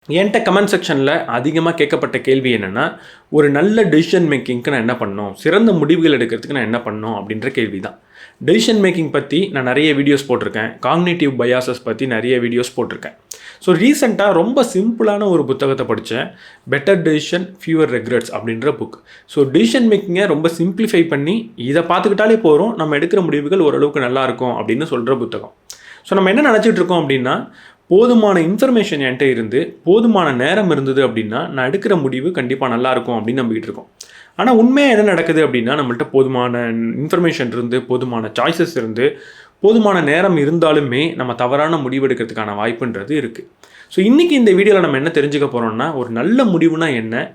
என்கிட்ட கமெண்ட் செக்ஷனில் அதிகமாக கேட்கப்பட்ட கேள்வி என்னென்னா, ஒரு நல்ல டெசிஷன் மேக்கிங்க்கு நான் என்ன பண்ணணும், சிறந்த முடிவுகள் எடுக்கிறதுக்கு நான் என்ன பண்ணணும் அப்படின்ற கேள்வி தான். டெசிஷன் மேக்கிங் பற்றி நான் நிறைய வீடியோஸ் போட்டிருக்கேன். காக்னிட்டிவ் பயாசஸ் பற்றி நிறைய வீடியோஸ் போட்டிருக்கேன். ஸோ ரீசெண்டாக ரொம்ப சிம்பிளான ஒரு புத்தகத்தை படித்தேன். பெட்டர் டெசிஷன் ஃபியூவர் ரெக்ரெட்ஸ் அப்படின்ற புக். ஸோ டெசிஷன் மேக்கிங்கை ரொம்ப சிம்பிளிஃபை பண்ணி இதை பார்த்துக்கிட்டாலே போகிறோம், நம்ம எடுக்கிற முடிவுகள் ஓரளவுக்கு நல்லாயிருக்கும் அப்படின்னு சொல்கிற புத்தகம். ஸோ நம்ம என்ன நினச்சிட்டு இருக்கோம் அப்படின்னா, போதுமான இன்ஃபர்மேஷன் என்கிட்ட இருந்து போதுமான நேரம் இருந்தது அப்படின்னா நான் எடுக்கிற முடிவு கண்டிப்பாக நல்லாயிருக்கும் அப்படின்னு நம்பிக்கிட்டு இருக்கோம். ஆனால் உண்மையாக என்ன நடக்குது அப்படின்னா, நம்மள்ட்ட போதுமான இன்ஃபர்மேஷன் இருந்து போதுமான சாய்ஸஸ் இருந்து போதுமான நேரம் இருந்தாலுமே நம்ம தவறான முடிவு எடுக்கிறதுக்கான வாய்ப்புன்றது இருக்குது. ஸோ இன்றைக்கி இந்த வீடியோவில் நம்ம என்ன தெரிஞ்சுக்க போகிறோம்னா, ஒரு நல்ல முடிவுனா என்ன,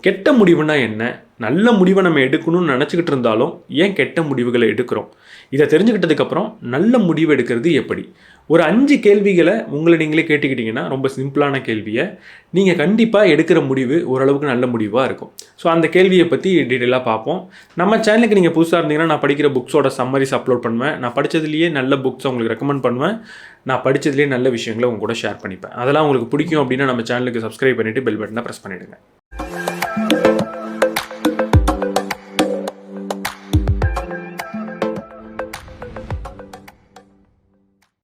கெட்ட முடிவுனா என்ன, நல்ல முடிவை நம்ம எடுக்கணும்னு நினச்சிக்கிட்டு இருந்தாலும் ஏன் கெட்ட முடிவுகளை எடுக்கிறோம், இதை தெரிஞ்சுக்கிட்டதுக்கப்புறம் நல்ல முடிவு எடுக்கிறது எப்படி, ஒரு 5 கேள்விகளை உங்களை நீங்களே கேட்டுக்கிட்டிங்கன்னா, ரொம்ப சிம்பிளான கேள்வியை, நீங்கள் கண்டிப்பாக எடுக்கிற முடிவு ஓரளவுக்கு நல்ல முடிவாக இருக்கும். ஸோ அந்த கேள்வியை பற்றி டீட்டெயிலாக பார்ப்போம். நம்ம சேனலுக்கு நீங்கள் புதுசாக இருந்தீங்கன்னா, நான் படிக்கிற புக்ஸோட சம்மரிஸ் அப்லோட் பண்ணுவேன். நான் படித்ததுலேயே நல்ல புக்ஸை உங்களுக்கு ரெக்கமெண்ட் பண்ணுவேன். நான் படித்ததுலேயே நல்ல விஷயங்களை உங்க கூட ஷேர் பண்ணிப்பேன். அதெல்லாம் உங்களுக்கு பிடிக்கும் அப்படின்னா நம்ம சேனலுக்கு சப்ஸ்கிரைப் பண்ணிவிட்டு பெல் பட்டனை ப்ரெஸ் பண்ணிவிடுங்க.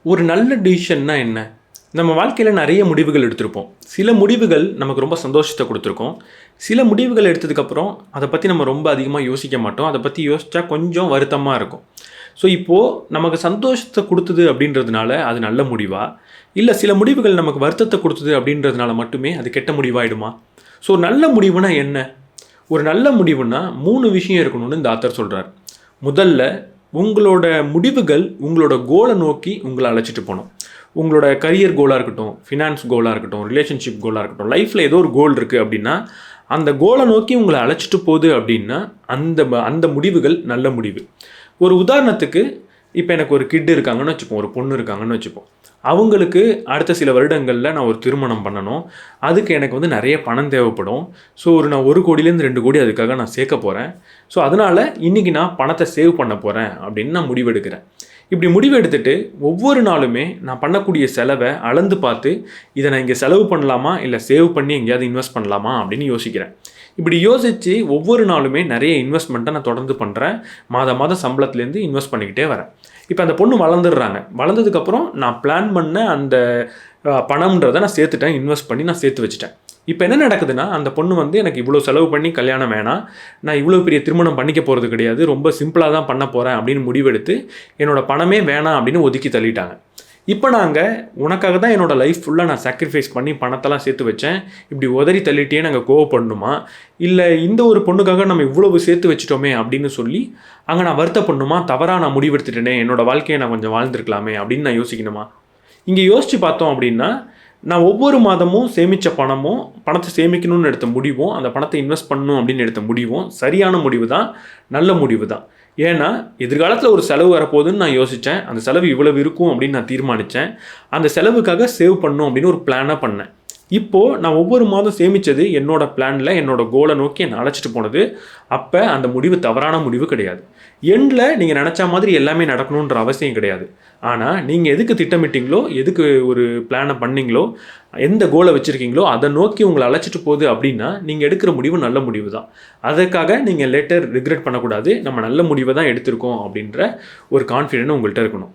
ஒரு நல்ல டிசிஷன்னா என்ன? நம்ம வாழ்க்கையில் நிறைய முடிவுகள் எடுத்திருப்போம். சில முடிவுகள் நமக்கு ரொம்ப சந்தோஷத்தை கொடுத்துருக்கோம். சில முடிவுகள் எடுத்ததுக்கப்புறம் அதை பற்றி நம்ம ரொம்ப அதிகமாக யோசிக்க மாட்டோம். அதை பற்றி யோசித்தா கொஞ்சம் வருத்தமாக இருக்கும். ஸோ இப்போது நமக்கு சந்தோஷத்தை கொடுத்தது அப்படின்றதுனால அது நல்ல முடிவா, இல்லை சில முடிவுகள் நமக்கு வருத்தத்தை கொடுத்தது அப்படின்றதுனால மட்டுமே அது கெட்ட முடிவாயிடுமா? ஸோ நல்ல முடிவுனா என்ன? ஒரு நல்ல முடிவுனா 3 விஷயம் இருக்கணும்னு இந்த ஆத்தர் சொல்கிறார். முதல்ல, உங்களோட முடிவுகள் உங்களோட கோலை நோக்கி உங்களை அழைச்சிட்டு போகணும். உங்களோட கரியர் கோலாக இருக்கட்டும், ஃபினான்ஸ் கோலாக இருக்கட்டும், ரிலேஷன்ஷிப் கோலாக இருக்கட்டும், லைஃப்பில் ஏதோ ஒரு கோல் இருக்குது அப்படின்னா அந்த கோலை நோக்கி உங்களை அழைச்சிட்டு போகுது அப்படின்னா அந்த முடிவுகள் நல்ல முடிவு. ஒரு உதாரணத்துக்கு, இப்போ எனக்கு ஒரு கிட் இருக்காங்கன்னு வச்சுப்போம், ஒரு பொண்ணு இருக்காங்கன்னு வச்சுப்போம். அவங்களுக்கு அடுத்த சில வருடங்களில் நான் ஒரு திருமணம் பண்ணணும். அதுக்கு எனக்கு நிறைய பணம் தேவைப்படும். ஸோ நான் 1 கோடியிலேருந்து 2 கோடி அதுக்காக நான் சேர்க்க போகிறேன். ஸோ அதனால் இன்றைக்கி நான் பணத்தை சேவ் பண்ண போகிறேன் அப்படின்னு நான் முடிவெடுக்கிறேன். இப்படி முடிவெடுத்துட்டு ஒவ்வொரு நாளுமே நான் பண்ணக்கூடிய செலவை அளந்து பார்த்து, இதை நான் இங்கே செலவு பண்ணலாமா இல்லை சேவ் பண்ணி எங்கேயாவது இன்வெஸ்ட் பண்ணலாமா அப்படின்னு யோசிக்கிறேன். இப்படி யோசித்து ஒவ்வொரு நாளுமே நிறைய இன்வெஸ்ட்மெண்ட்டை நான் தொடர்ந்து பண்ணுறேன். மாதம் சம்பளத்துலேருந்து இன்வெஸ்ட் பண்ணிக்கிட்டே வரேன். இப்போ அந்த பொண்ணு வளர்ந்துடுறாங்க. வளர்ந்ததுக்கப்புறம் நான் பிளான் பண்ண அந்த பணம்ன்றதை நான் சேர்த்துட்டேன், இன்வெஸ்ட் பண்ணி நான் சேர்த்து வச்சுட்டேன். இப்போ என்ன நடக்குதுன்னா, அந்த பொண்ணு எனக்கு இவ்வளோ செலவு பண்ணி கல்யாணம் வேணாம், நான் இவ்வளோ பெரிய திருமணம் பண்ணிக்க போகிறது கிடையாது, ரொம்ப சிம்பிளாக தான் பண்ண போகிறேன் அப்படின்னு முடிவெடுத்து என்னோடய பணமே வேணாம் அப்படின்னு ஒதுக்கி தள்ளிட்டாங்க. இப்போ உனக்காக தான் என்னோடய லைஃப் ஃபுல்லாக நான் சாக்ரிஃபைஸ் பண்ணி பணத்தெல்லாம் சேர்த்து வச்சேன், இப்படி உதறி தள்ளிட்டே நாங்கள் கோவப்படணுமா, இல்லை இந்த ஒரு பொண்ணுக்காக நம்ம இவ்வளவு சேர்த்து வச்சிட்டோமே அப்படின்னு சொல்லி அங்கே நான் வருத்தப்படணுமா, தவறாக நான் முடிவெடுத்துட்டேனே, என்னோடய வாழ்க்கையை நான் கொஞ்சம் வாழ்ந்துருக்கலாமே அப்படின்னு நான் யோசிக்கணுமா? இங்கே யோசித்து பார்த்தோம் அப்படின்னா, நான் ஒவ்வொரு மாதமும் சேமித்த பணத்தை சேமிக்கணும்னு எடுத்த முடிவும், அந்த பணத்தை இன்வெஸ்ட் பண்ணணும் அப்படின்னு எடுத்த முடிவும் சரியான முடிவு தான், நல்ல முடிவு தான். ஏன்னா எதிர்காலத்தில் ஒரு செலவு வரப்போகுதுன்னு நான் யோசித்தேன். அந்த செலவு இவ்வளவு இருக்கும் அப்படின்னு நான் தீர்மானித்தேன். அந்த செலவுக்காக சேவ் பண்ணணும் அப்படின்னு ஒரு பிளானாக பண்ணேன். இப்போது நான் ஒவ்வொரு மாதம் சேமித்தது என்னோட பிளானில் என்னோட கோலை நோக்கி என்னை அழைச்சிட்டு போனது. அப்போ அந்த முடிவு தவறான முடிவு கிடையாது. எண்டில் நீங்கள் நினச்ச மாதிரி எல்லாமே நடக்கணுன்ற அவசியம் கிடையாது. ஆனால் நீங்கள் எதுக்கு திட்டமிட்டிங்களோ, எதுக்கு ஒரு பிளானை பண்ணிங்களோ, எந்த கோலை வச்சுருக்கீங்களோ அதை நோக்கி உங்களை அழைச்சிட்டு போகுது அப்படின்னா நீங்கள் எடுக்கிற முடிவு நல்ல முடிவு தான். அதுக்காக நீங்கள் லேட்டர் ரிக்ரெட் பண்ணக்கூடாது. நம்ம நல்ல முடிவை தான் எடுத்திருக்கோம் அப்படின்ற ஒரு கான்ஃபிடென்ட் உங்கள்கிட்ட இருக்கணும்.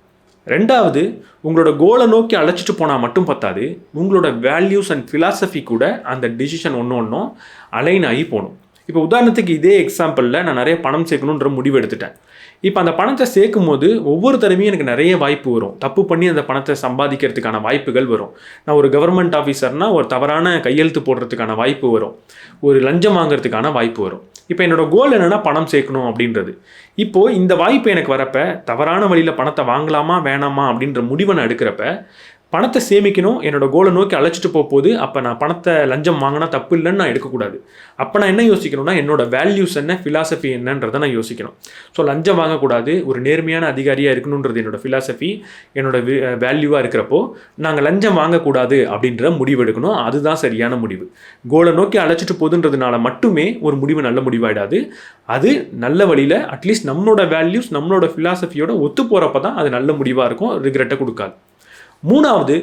2வது, உங்களோட கோலை நோக்கி அழைச்சிட்டு போனால் மட்டும் பத்தாது, உங்களோட வேல்யூஸ் அண்ட் ஃபிலாசபி கூட அந்த டிசிஷன் ஒன்றும் அலைன் ஆகி போகணும். இப்போ உதாரணத்துக்கு இதே எக்ஸாம்பிளில் நான் நிறைய பணம் சேர்க்கணுன்ற முடிவு எடுத்துட்டேன். இப்போ அந்த பணத்தை சேர்க்கும் போது ஒவ்வொரு தடவையும் எனக்கு நிறைய வாய்ப்பு வரும். தப்பு பண்ணி அந்த பணத்தை சம்பாதிக்கிறதுக்கான வாய்ப்புகள் வரும். நான் ஒரு கவர்மெண்ட் ஆஃபீஸர்னால் ஒரு தவறான கையெழுத்து போடுறதுக்கான வாய்ப்பு வரும். ஒரு லஞ்சம் வாங்குறதுக்கான வாய்ப்பு வரும். இப்போ என்னோடய கோல் என்னென்னா பணம் சேர்க்கணும் அப்படின்றது. இப்போது இந்த வாய்ப்பு எனக்கு வரப்போ தவறான வழியில் பணத்தை வாங்கலாமா வேணாமா அப்படின்ற முடிவை நான் எடுக்கிறப்ப, பணத்தை சேமிக்கணும், என்னோடய கோலை நோக்கி அழைச்சிட்டு போகும்போது அப்போ நான் பணத்தை லஞ்சம் வாங்கினா தப்பு இல்லைன்னு நான் எடுக்கக்கூடாது. அப்போ நான் என்ன யோசிக்கணும்னா, என்னோடய வேல்யூஸ் என்ன, ஃபிலாசபி என்னன்றதை நான் யோசிக்கணும். ஸோ லஞ்சம் வாங்கக்கூடாது, ஒரு நேர்மையான அதிகாரியாக இருக்கணுன்றது என்னோடய ஃபிலாசபி, என்னோடய வேல்யூவாக இருக்கிறப்போ நாங்கள் லஞ்சம் வாங்கக்கூடாது அப்படின்ற முடிவு எடுக்கணும். அதுதான் சரியான முடிவு. கோலை நோக்கி அழைச்சிட்டு போகுதுன்றதுனால மட்டுமே ஒரு முடிவு நல்ல முடிவாயிடாது. அது நல்ல வழியில் அட்லீஸ்ட் நம்மளோட வேல்யூஸ் நம்மளோட ஃபிலாசபியோட ஒத்து போகிறப்ப தான் அது நல்ல முடிவாக இருக்கும், ரிக்ரெட்டை கொடுக்காது. 3வது,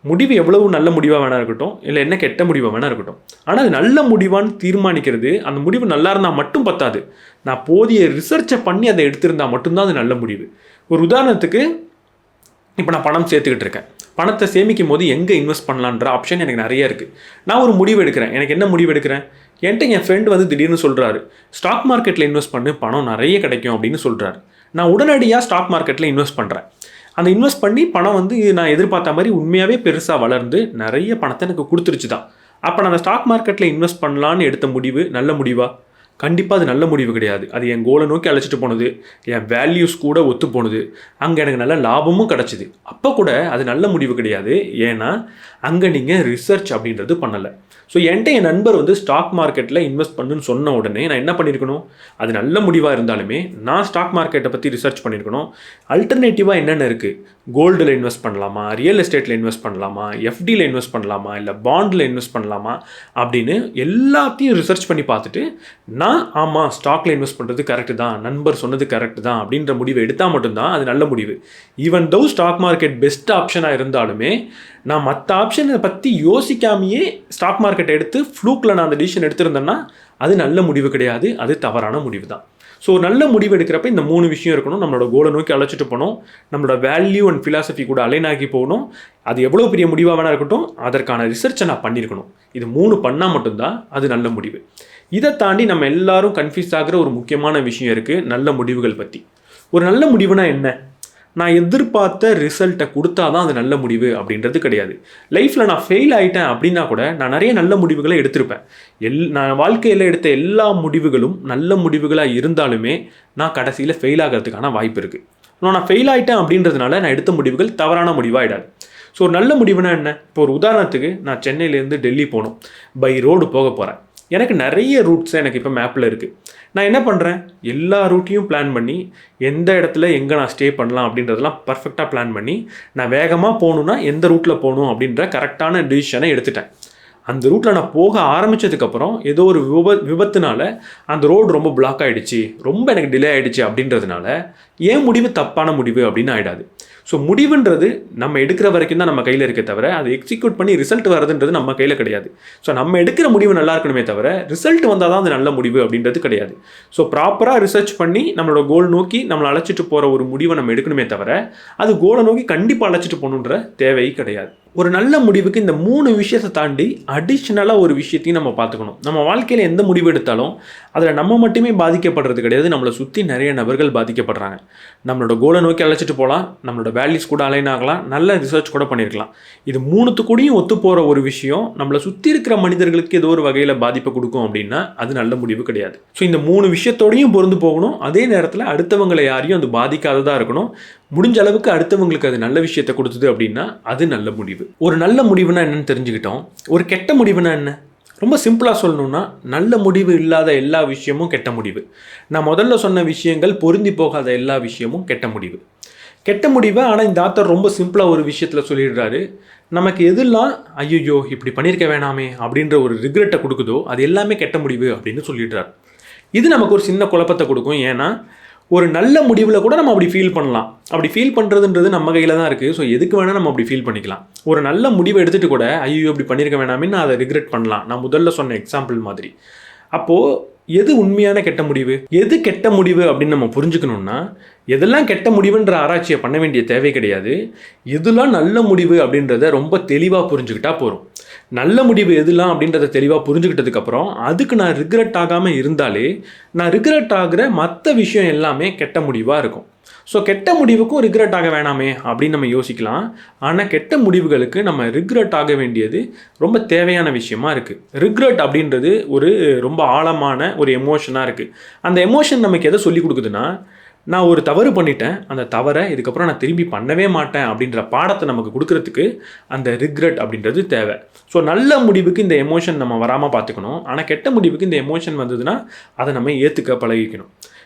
முடிவு எவ்வளவு நல்ல முடிவாக வேணா இருக்கட்டும், இல்லை என்ன கெட்ட முடிவாக வேணா இருக்கட்டும். ஆனால் அது நல்ல முடிவான்னு தீர்மானிக்கிறது, அந்த முடிவு நல்லா இருந்தால் மட்டும் பத்தாது. நான் போதிய ரிசர்ச்சை பண்ணி அதை எடுத்திருந்தால் மட்டும்தான் அது நல்ல முடிவு. ஒரு உதாரணத்துக்கு, இப்போ நான் பணம் சேர்த்துக்கிட்டு இருக்கேன். பணத்தை சேமிக்கும் போது எங்கே இன்வெஸ்ட் பண்ணலான்ற ஆப்ஷன் எனக்கு நிறைய இருக்குது. நான் ஒரு முடிவு எடுக்கிறேன். எனக்கு என்ன முடிவு எடுக்கிறேன்? என்கிட்ட என் ஃப்ரெண்டு வந்து திடீர்னு சொல்கிறாரு, ஸ்டாக் மார்க்கெட்டில் இன்வெஸ்ட் பண்ணு, பணம் நிறைய கிடைக்கும் அப்படின்னு சொல்கிறாரு. நான் உடனடியாக ஸ்டாக் மார்க்கெட்டில் இன்வெஸ்ட் பண்ணுறேன். அந்த இன்வெஸ்ட் பண்ணி பணம் வந்து நான் எதிர்பார்த்த மாதிரி உண்மையாகவே பெருசாக வளர்ந்து நிறைய பணத்தை எனக்கு கொடுத்துருச்சு தான். அப்போ நான் அந்த ஸ்டாக் மார்க்கெட்டில் இன்வெஸ்ட் பண்ணலான்னு எடுத்த முடிவு நல்ல முடிவா? கண்டிப்பாக அது நல்ல முடிவு கிடையாது. அது என் கோலை நோக்கி அழைச்சிட்டு போனது, என் வேல்யூஸ் கூட ஒத்து போனது, அங்கே எனக்கு நல்ல லாபமும் கிடச்சிது. அப்போ கூட அது நல்ல முடிவு கிடையாது. ஏன்னா அங்கே நீங்கள் ரிசர்ச் அப்படின்றது பண்ணலை. ஸோ என்கிட்ட என் நண்பர் வந்து ஸ்டாக் மார்க்கெட்டில் இன்வெஸ்ட் பண்ணுன்னு சொன்ன உடனே நான் என்ன பண்ணியிருக்கணும்? அது நல்ல முடிவாக இருந்தாலுமே நான் ஸ்டாக் மார்க்கெட்டை பற்றி ரிசர்ச் பண்ணியிருக்கணும். அல்டர்னேட்டிவாக என்னென்ன இருக்குது? கோல்டில் இன்வெஸ்ட் பண்ணலாமா, ரியல் எஸ்டேட்டில் இன்வெஸ்ட் பண்ணலாமா, எஃப்டியில் இன்வெஸ்ட் பண்ணலாமா, இல்லை பாண்டில் இன்வெஸ்ட் பண்ணலாமா அப்படின்னு எல்லாத்தையும் ரிசர்ச் பண்ணி பார்த்துட்டு நான் ஆமாம் ஸ்டாக்கில் இன்வெஸ்ட் பண்ணுறது கரெக்டு தான், நண்பர் சொன்னது கரெக்டு தான் அப்படின்ற முடிவை எடுத்தால் மட்டும்தான் அது நல்ல முடிவு. Even though stock market best ஆப்ஷனாக இருந்தாலுமே நான் மற்ற ஆப்ஷனை பற்றி யோசிக்காமையே ஸ்டாக் மார்க்கெட்டை எடுத்து ஃப்ளூக்கில் நான் அந்த டிசிஷன் எடுத்திருந்தேன்னா அது நல்ல முடிவு கிடையாது, அது தவறான முடிவு தான். ஸோ நல்ல முடிவு எடுக்கிறப்ப இந்த 3 விஷயம் இருக்கணும். நம்மளோட கோலை நோக்கி அழைச்சிட்டு போகணும், நம்மளோட வேல்யூ அண்ட் ஃபிலாசபி கூட அலைன் ஆகி போகணும், அது எவ்வளோ பெரிய முடிவாக வேணா இருக்கட்டும், அதற்கான ரிசர்ச்சை நான் பண்ணியிருக்கணும். இது 3 பண்ணால் மட்டும்தான் அது நல்ல முடிவு. இதை தாண்டி நம்ம எல்லாரும் கன்ஃபியூஸ் ஆகிற ஒரு முக்கியமான விஷயம் இருக்குது நல்ல முடிவுகள் பற்றி. ஒரு நல்ல முடிவுனா என்ன? நான் எதிர்பார்த்த ரிசல்ட்டை கொடுத்தா தான் அது நல்ல முடிவு அப்படின்றது கிடையாது. லைஃப்பில் நான் ஃபெயில் ஆகிட்டேன் அப்படின்னா கூட நான் நிறைய நல்ல முடிவுகளை எடுத்திருப்பேன். நான் வாழ்க்கையில் எடுத்த எல்லா முடிவுகளும் நல்ல முடிவுகளாக இருந்தாலுமே நான் கடைசியில் ஃபெயில் ஆகிறதுக்கான வாய்ப்பு இருக்குது. நான் ஃபெயில் ஆகிட்டேன் அப்படின்றதுனால நான் எடுத்த முடிவுகள் தவறான முடிவாகிடாது. ஸோ ஒரு நல்ல முடிவுனா என்ன? இப்போ ஒரு உதாரணத்துக்கு நான் சென்னையிலேருந்து டெல்லி போகணும், பை ரோடு போக போகிறேன். எனக்கு நிறைய ரூட்ஸ் எனக்கு இப்போ மேப்பில் இருக்குது. நான் என்ன பண்ணுறேன்? எல்லா ரூட்டையும் பிளான் பண்ணி எந்த இடத்துல எங்கே நான் ஸ்டே பண்ணலாம் அப்படின்றதெல்லாம் பர்ஃபெக்டாக பிளான் பண்ணி நான் வேகமாக போகணுன்னா எந்த ரூட்டில் போகணும் அப்படின்ற கரெக்டான டிசிஷனை எடுத்துட்டேன். அந்த ரூட்டில் நான் போக ஆரம்பித்ததுக்கப்புறம் ஏதோ ஒரு விபத்துனால அந்த ரோடு ரொம்ப பிளாக் ஆகிடுச்சு, ரொம்ப எனக்கு டிலே ஆகிடுச்சு அப்படின்றதுனால ஏன் முடிவு தப்பான முடிவு அப்படின்னு ஆகிடாது. ஸோ முடிவுன்றது நம்ம எடுக்கிற வரைக்கும் தான் நம்ம கையில் இருக்க தவிர அதை எக்ஸிக்யூட் பண்ணி ரிசல்ட் வரதுன்றது நம்ம கையில் கிடையாது. ஸோ நம்ம எடுக்கிற முடிவு நல்லா இருக்கணுமே தவிர ரிசல்ட் வந்தால் தான் அது நல்ல முடிவு அப்படின்றது கிடையாது. ஸோ ப்ராப்பராக ரிசர்ச் பண்ணி நம்மளோட கோல் நோக்கி நம்மளை அழைச்சிட்டு போகிற ஒரு முடிவை நம்ம எடுக்கணுமே தவிர அது கோலை நோக்கி கண்டிப்பாக அழைச்சிட்டு போகணுன்ற தேவை கிடையாது. ஒரு நல்ல முடிவுக்கு இந்த 3 விஷயத்தை தாண்டி அடிஷ்னலாக ஒரு விஷயத்தையும் நம்ம பார்த்துக்கணும். நம்ம வாழ்க்கையில் எந்த முடிவு எடுத்தாலும் அதில் நம்ம மட்டுமே பாதிக்கப்படுறது கிடையாது, நம்மளை சுற்றி நிறைய நபர்கள் பாதிக்கப்படுறாங்க. நம்மளோட கோலை நோக்கி அழைச்சிட்டு போகலாம், நம்மளோட வேல்யூஸ் கூட அலைன் ஆகலாம், நல்ல ரிசர்ச் கூட பண்ணியிருக்கலாம். இது 3 கூடயும் ஒத்து போகிற ஒரு விஷயம் நம்மளை சுற்றி இருக்கிற மனிதர்களுக்கு ஏதோ ஒரு வகையில் பாதிப்பை கொடுக்கும் அப்படின்னா அது நல்ல முடிவு கிடையாது. ஸோ இந்த 3 விஷயத்தோடையும் பொருந்து போகணும். அதே நேரத்தில் அடுத்தவங்களை யாரையும் அது பாதிக்காததாக இருக்கணும். முடிஞ்ச அளவுக்கு அடுத்தவங்களுக்கு அது நல்ல விஷயத்தை கொடுத்தது அப்படின்னா அது நல்ல முடிவு. ஒரு நல்ல முடிவுனா என்னன்னு தெரிஞ்சுக்கிட்டோம். ஒரு கெட்ட முடிவுனா என்ன? ரொம்ப சிம்பிளாக சொல்லணும்னா நல்ல முடிவு இல்லாத எல்லா விஷயமும் கெட்ட முடிவு. நான் முதல்ல சொன்ன விஷயங்கள் பொருந்தி போகாத எல்லா விஷயமும் கெட்ட முடிவு. கெட்ட முடிவு. ஆனால் இந்த ஆத்தர் ரொம்ப சிம்பிளாக ஒரு விஷயத்தில் சொல்லிடுறாரு, நமக்கு எதெல்லாம் ஐயோ இப்படி பண்ணியிருக்க வேணாமே அப்படின்ற ஒரு ரிக்ரெட்டை கொடுக்குதோ அது எல்லாமே கெட்ட முடிவு அப்படின்னு சொல்லிடுறாரு. இது நமக்கு ஒரு சின்ன குழப்பத்தை கொடுக்கும். ஏன்னா ஒரு நல்ல முடிவில் கூட நம்ம அப்படி ஃபீல் பண்ணலாம். அப்படி ஃபீல் பண்ணுறதுன்றது நம்ம கையில் தான் இருக்குது. ஸோ எதுக்கு வேணால் நம்ம அப்படி ஃபீல் பண்ணிக்கலாம். ஒரு நல்ல முடிவை எடுத்துகிட்டு கூட ஐயோ அப்படி பண்ணியிருக்க வேணாமேன்னு அதை ரிக்ரெட் பண்ணலாம். நான் முதல்ல சொன்ன எக்ஸாம்பிள் மாதிரி. அப்போது எது உண்மையான கெட்ட முடிவு, எது கெட்ட முடிவு அப்படின்னு நம்ம புரிஞ்சுக்கணுன்னா எதெல்லாம் கெட்ட முடிவுன்ற ஆராய்ச்சியை பண்ண வேண்டிய தேவை கிடையாது. எதெல்லாம் நல்ல முடிவு அப்படின்றத ரொம்ப தெளிவாக புரிஞ்சுக்கிட்டா போகிறோம். நல்ல முடிவு எதுலாம் அப்படின்றத தெளிவாக புரிஞ்சுக்கிட்டதுக்கப்புறம் அதுக்கு நான் ரிக்ரெட் ஆகாமல் இருந்தாலே நான் ரிக்ரெட் ஆகிற மற்ற விஷயம் எல்லாமே கெட்ட முடிவாக இருக்கும். ஸோ கெட்ட முடிவுக்கும் ரிக்ரெட் ஆக வேணாமே அப்படின்னு நம்ம யோசிக்கலாம். ஆனால் கெட்ட முடிவுகளுக்கு நம்ம ரிக்ரெட் ஆக வேண்டியது ரொம்ப தேவையான விஷயமா இருக்குது. ரிக்ரெட் அப்படின்றது ஒரு ரொம்ப ஆழமான ஒரு எமோஷனாக இருக்குது. அந்த எமோஷன் நமக்கு எதை சொல்லி கொடுக்குதுன்னா, நான் ஒரு தவறு பண்ணிட்டேன், அந்த தவறை இதுக்கப்புறம் நான் திரும்பி பண்ணவே மாட்டேன் அப்படின்ற பாடத்தை நமக்கு கொடுக்கறதுக்கு அந்த ரிக்ரெட் அப்படின்றது தேவை. ஸோ நல்ல முடிவுக்கு இந்த எமோஷன் நம்ம வராமல் பார்த்துக்கணும். ஆனால் கெட்ட முடிவுக்கு இந்த எமோஷன் வந்ததுன்னா அதை நம்ம ஏற்றுக்க பழகிக்கணும்.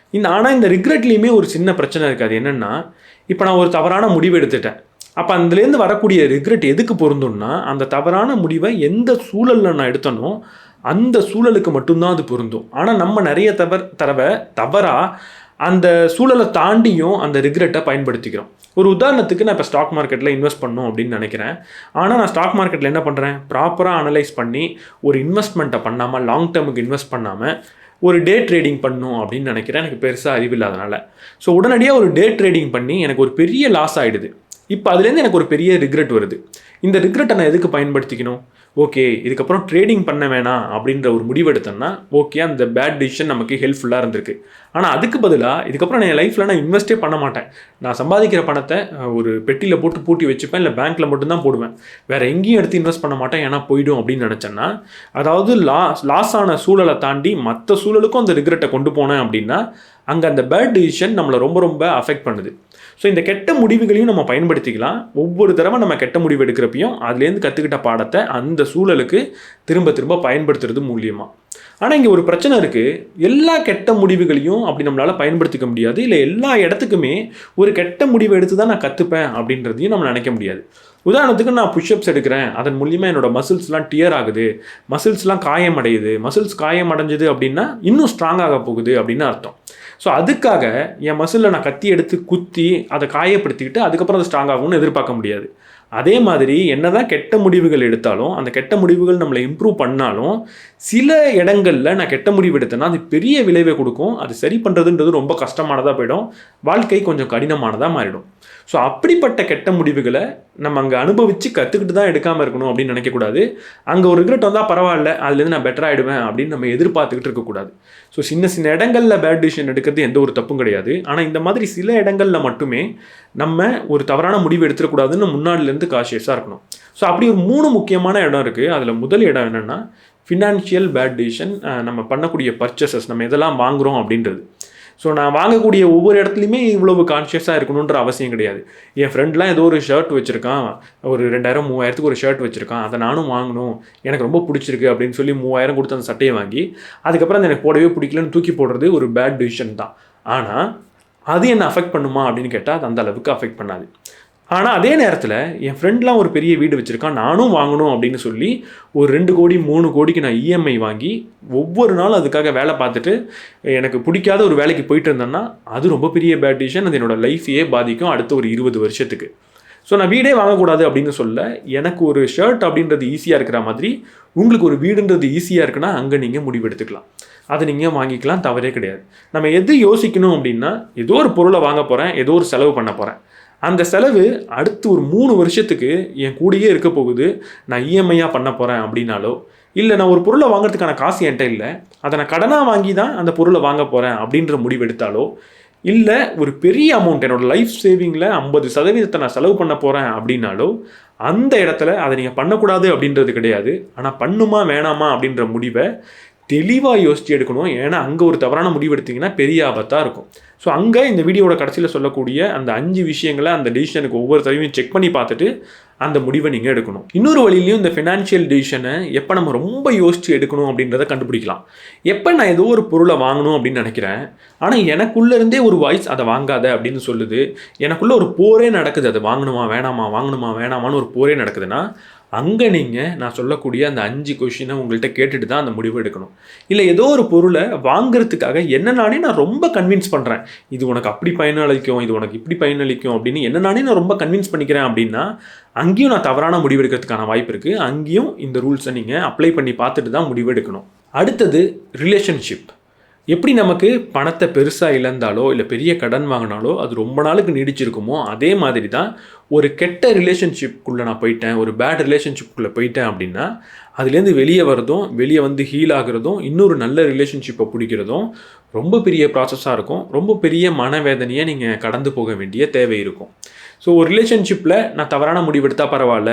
ஆனால் இந்த ரிக்ரெட்லேயுமே ஒரு சின்ன பிரச்சனை இருக்குது. அது என்னென்னா, இப்போ நான் ஒரு தவறான முடிவு எடுத்துட்டேன். அப்போ அதுலேருந்து வரக்கூடிய ரிக்ரெட் எதுக்கு பொருந்தும்னா, அந்த தவறான முடிவை எந்த சூழலில் நான் எடுத்தனோ அந்த சூழலுக்கு மட்டும்தான் அது பொருந்தும். ஆனால் நம்ம நிறைய தவறாக அந்த சூழலை தாண்டியும் அந்த ரிக்ரெட்டை பயன்படுத்திக்கிறோம். ஒரு உதாரணத்துக்கு நான் இப்போ ஸ்டாக் மார்க்கெட்டில் இன்வெஸ்ட் பண்ணணும் அப்படின்னு நினைக்கிறேன். ஆனால் நான் ஸ்டாக் மார்க்கெட்டில் என்ன பண்ணுறேன், ப்ராப்பராக அனலைஸ் பண்ணி ஒரு இன்வெஸ்ட்மெண்ட்டை பண்ணாமல், லாங் டேர்முக்கு இன்வெஸ்ட் பண்ணாமல் ஒரு டே ட்ரேடிங் பண்ணணும் அப்படின்னு நினைக்கிறேன். எனக்கு பெருசாக அறிவில்லாதனால ஸோ உடனடியாக ஒரு டே ட்ரேடிங் பண்ணி எனக்கு ஒரு பெரிய லாஸ் ஆகிடுது. இப்போ அதுலேருந்து எனக்கு ஒரு பெரிய ரிக்ரெட் வருது. இந்த ரிக்ரெட்டை நான் எதுக்கு பயன்படுத்திக்கணும்? ஓகே, இதுக்கப்புறம் ட்ரேடிங் பண்ண வேணாம் அப்படின்ற ஒரு முடிவெடுத்தேன்னா ஓகே, அந்த பேட் டிசிஷன் நமக்கு ஹெல்ப்ஃபுல்லாக இருந்திருக்கு. ஆனால் அதுக்கு பதிலாக இதுக்கப்புறம் நான் என் லைஃப்பில் நான் இன்வெஸ்ட்டே பண்ண மாட்டேன். நான் சம்பாதிக்கிற பணத்தை ஒரு பெட்டியில் போட்டு பூட்டி வச்சுப்பேன், இல்லை பேங்க்கில் மட்டும்தான் போடுவேன், வேறு எங்கேயும் எடுத்து இன்வெஸ்ட் பண்ண மாட்டேன், ஏன்னா போய்டும் அப்படின்னு நினச்சேன்னா, அதாவது லாஸ் ஆன சூழலை தாண்டி மற்ற சூழலுக்கும் அந்த ரிக்ரெட்டை கொண்டு போனேன் அப்படின்னா அங்கே அந்த பேட் டிசிஷன் நம்மளை ரொம்ப ரொம்ப அஃபெக்ட் பண்ணுது. ஸோ இந்த கெட்ட முடிவுகளையும் நம்ம பயன்படுத்திக்கலாம். ஒவ்வொரு தடவை நம்ம கெட்ட முடிவு எடுக்கிறப்பையும் அதுலேருந்து கற்றுக்கிட்ட பாடத்தை அந்த சூழலுக்கு திரும்ப திரும்ப பயன்படுத்துறது மூலியமாக. ஆனால் இங்கே ஒரு பிரச்சனை இருக்குது. எல்லா கெட்ட முடிவுகளையும் அப்படி நம்மளால் பயன்படுத்திக்க முடியாது. இல்லை எல்லா இடத்துக்குமே ஒரு கெட்ட முடிவு எடுத்து தான் நான் கற்றுப்பேன் அப்படின்றதையும் நம்ம நினைக்க முடியாது. உதாரணத்துக்கு நான் புஷ்அப்ஸ் எடுக்கிறேன், அதன் மூலியமாக என்னோட மசில்ஸ்லாம் டியர் ஆகுது, மசில்ஸ்லாம் காயமடையுது. மசில்ஸ் காயமடைஞ்சது அப்படின்னா இன்னும் ஸ்ட்ராங்காக போகுது அப்படின்னு அர்த்தம். ஸோ அதுக்காக என் மசிலில் நான் கத்தி எடுத்து குத்தி அதை காயப்படுத்திக்கிட்டு அதுக்கப்புறம் அது ஸ்ட்ராங் ஆகும்னு எதிர்பார்க்க முடியாது. அதே மாதிரி என்னதான் கெட்ட முடிவுகள் எடுத்தாலும், அந்த கெட்ட முடிவுகள் நம்மளை இம்ப்ரூவ் பண்ணாலும், சில இடங்களில் நான் கெட்ட முடிவு எடுத்தேன்னா அது பெரிய விளைவை கொடுக்கும். அது சரி பண்ணுறதுன்றது ரொம்ப கஷ்டமானதாக போயிடும், வாழ்க்கை கொஞ்சம் கடினமானதாக மாறிடும். ஸோ அப்படிப்பட்ட கெட்ட முடிவுகளை நம்ம அங்கே அனுபவித்து கற்றுக்கிட்டு தான் எடுக்காமல் இருக்கணும் அப்படின்னு நினைக்கக்கூடாது. அங்கே ஒரு ரிக்ரெட் வந்தால் பரவாயில்ல, அதுலேருந்து நான் பெட்டர் ஆகிடுவேன் அப்படின்னு நம்ம எதிர்பார்த்துக்கிட்டு இருக்கக்கூடாது. ஸோ சின்ன சின்ன இடங்களில் பேட் டிசிஷன் எடுக்கிறது எந்த ஒரு தப்பும் கிடையாது. ஆனால் இந்த மாதிரி சில இடங்களில் மட்டுமே நம்ம ஒரு தவறான முடிவு எடுத்துடக்கூடாதுன்னு முன்னாடிலேருந்து காஷியஸாக இருக்கணும். ஸோ அப்படி ஒரு 3 முக்கியமான இடம் இருக்குது. அதில் முதல் இடம் என்னென்னா ஃபினான்ஷியல் பேட் டிசிஷன். நம்ம பண்ணக்கூடிய பர்ச்சேசஸ், நம்ம எதெல்லாம் வாங்குகிறோம் அப்படின்றது. ஸோ நான் வாங்கக்கூடிய ஒவ்வொரு இடத்துலையுமே இவ்வளவு கான்ஷியஸாக இருக்கணுன்ற அவசியம் கிடையாது. என் ஃப்ரெண்ட்லாம் ஏதோ ஒரு ஷர்ட் வச்சுருக்கான், ஒரு 2000-3000க்கு ஒரு ஷர்ட் வச்சுருக்கான், அதை நானும் வாங்கணும், எனக்கு ரொம்ப பிடிச்சிருக்கு அப்படின்னு சொல்லி 3000 கொடுத்து அந்த சட்டையை வாங்கி அதுக்கப்புறம் எனக்கு போடவே பிடிக்கலன்னு தூக்கி போடுறது ஒரு பேட் டிசிஷன் தான். ஆனால் அது என்ன அஃபெக்ட் பண்ணுமா அப்படின்னு கேட்டால் அது அந்த அளவுக்கு அஃபெக்ட் பண்ணாது. ஆனால் அதே நேரத்தில் என் ஃப்ரெண்ட்லாம் ஒரு பெரிய வீடு வச்சுருக்கான், நானும் வாங்கணும் அப்படின்னு சொல்லி ஒரு 2 கோடி 3 கோடிக்கு நான் இஎம்ஐ வாங்கி ஒவ்வொரு நாளும் அதுக்காக வேலை பார்த்துட்டு எனக்கு பிடிக்காத ஒரு வேலைக்கு போயிட்டு இருந்தேன்னா அது ரொம்ப பெரிய பேட் டிசிஷன். அது என்னோடய லைஃபையே பாதிக்கும் அடுத்த ஒரு 20 வருஷத்துக்கு. ஸோ நான் வீடே வாங்கக்கூடாது அப்படின்னு சொல்ல, எனக்கு ஒரு ஷர்ட் அப்படின்றது ஈஸியாக இருக்கிற மாதிரி உங்களுக்கு ஒரு வீடுன்றது ஈஸியாக இருக்குன்னா அங்கே நீங்கள் முடிவு எடுத்துக்கலாம், அதை நீங்கள் வாங்கிக்கலாம், தவறே கிடையாது. நம்ம எது யோசிக்கணும் அப்படின்னா, ஏதோ ஒரு பொருளை வாங்க போகிறேன், ஏதோ ஒரு செலவு பண்ண போகிறேன், அந்த செலவு அடுத்து ஒரு 3 வருஷத்துக்கு என் கூடயே இருக்க போகுது, நான் இஎம்ஐயாக பண்ண போகிறேன் அப்படின்னாலோ, இல்லை நான் ஒரு பொருளை வாங்குறதுக்கான காசு என்கிட்ட இல்லை, அதை நான் கடனாக வாங்கி தான் அந்த பொருளை வாங்க போகிறேன் அப்படின்ற முடிவு எடுத்தாலோ, இல்லை ஒரு பெரிய அமௌண்ட் என்னோடய லைஃப் சேவிங்கில் 50% நான் செலவு பண்ண போகிறேன் அப்படின்னாலோ, அந்த இடத்துல அதை நீங்கள் பண்ணக்கூடாது அப்படின்றது கிடையாது. ஆனால் பண்ணுமா வேணாமா அப்படின்ற முடிவை தெளிவாக யோசித்து எடுக்கணும். ஏன்னா அங்கே ஒரு தவறான முடிவு எடுத்திங்கன்னா பெரிய ஆபத்தாக இருக்கும். ஸோ அங்கே இந்த வீடியோட கடைசியில் சொல்லக்கூடிய அந்த 5 விஷயங்களை அந்த டிசிஷனுக்கு ஒவ்வொரு தடவையும் செக் பண்ணி பார்த்துட்டு அந்த முடிவை நீங்கள் எடுக்கணும். இன்னொரு வழியிலையும் இந்த ஃபினான்ஷியல் டிசிஷனை எப்போ நம்ம ரொம்ப யோசித்து எடுக்கணும் அப்படின்றத கண்டுபிடிக்கலாம். எப்போ நான் ஏதோ ஒரு பொருளை வாங்கணும் அப்படின்னு நினைக்கிறேன், ஆனால் எனக்குள்ளேருந்தே ஒரு வாய்ஸ் அதை வாங்காத அப்படின்னு சொல்லுது, எனக்குள்ளே ஒரு போரே நடக்குது, அதை வாங்கணுமா வேணாமா வாங்கணுமா வேணாமான்னு ஒரு போரே நடக்குதுன்னா அங்கே நீங்கள் நான் சொல்லக்கூடிய அந்த 5 கொஷினை உங்கள்கிட்ட கேட்டுட்டு தான் அந்த முடிவு எடுக்கணும். இல்லை ஏதோ ஒரு பொருளை வாங்குறதுக்காக என்ன நானே நான் ரொம்ப கன்வின்ஸ் பண்ணுறேன், இது உனக்கு அப்படி பயனளிக்கும், இது உனக்கு இப்படி பயனளிக்கும் அப்படின்னு என்ன நானே நான் ரொம்ப கன்வின்ஸ் பண்ணிக்கிறேன் அப்படின்னா அங்கேயும் நான் தவறான முடிவு எடுக்கிறதுக்கான வாய்ப்பு இருக்குது. அங்கேயும் இந்த ரூல்ஸை நீங்கள் அப்ளை பண்ணி பார்த்துட்டு தான் முடிவு எடுக்கணும். அடுத்தது ரிலேஷன்ஷிப். எப்படி நமக்கு பணத்தை பெருசாக இழந்தாலோ இல்லை பெரிய கடன் வாங்கினாலோ அது ரொம்ப நாளுக்கு நீடிச்சிருக்குமோ, அதே மாதிரி தான் ஒரு கெட்ட ரிலேஷன்ஷிப்குள்ளே நான் போயிட்டேன், ஒரு பேட் ரிலேஷன்ஷிப்குள்ளே போயிட்டேன் அப்படின்னா அதுலேருந்து வெளியே வரதும், வெளியே வந்து ஹீல் ஆகிறதும், இன்னொரு நல்ல ரிலேஷன்ஷிப்பை பிடிக்கிறதும் ரொம்ப பெரிய ப்ராசஸாக இருக்கும். ரொம்ப பெரிய மனவேதனையை நீங்கள் கடந்து போக வேண்டிய தேவை இருக்கும். ஸோ ஒரு ரிலேஷன்ஷிப்பில் நான் தவறான முடிவெடுத்தால் பரவாயில்ல,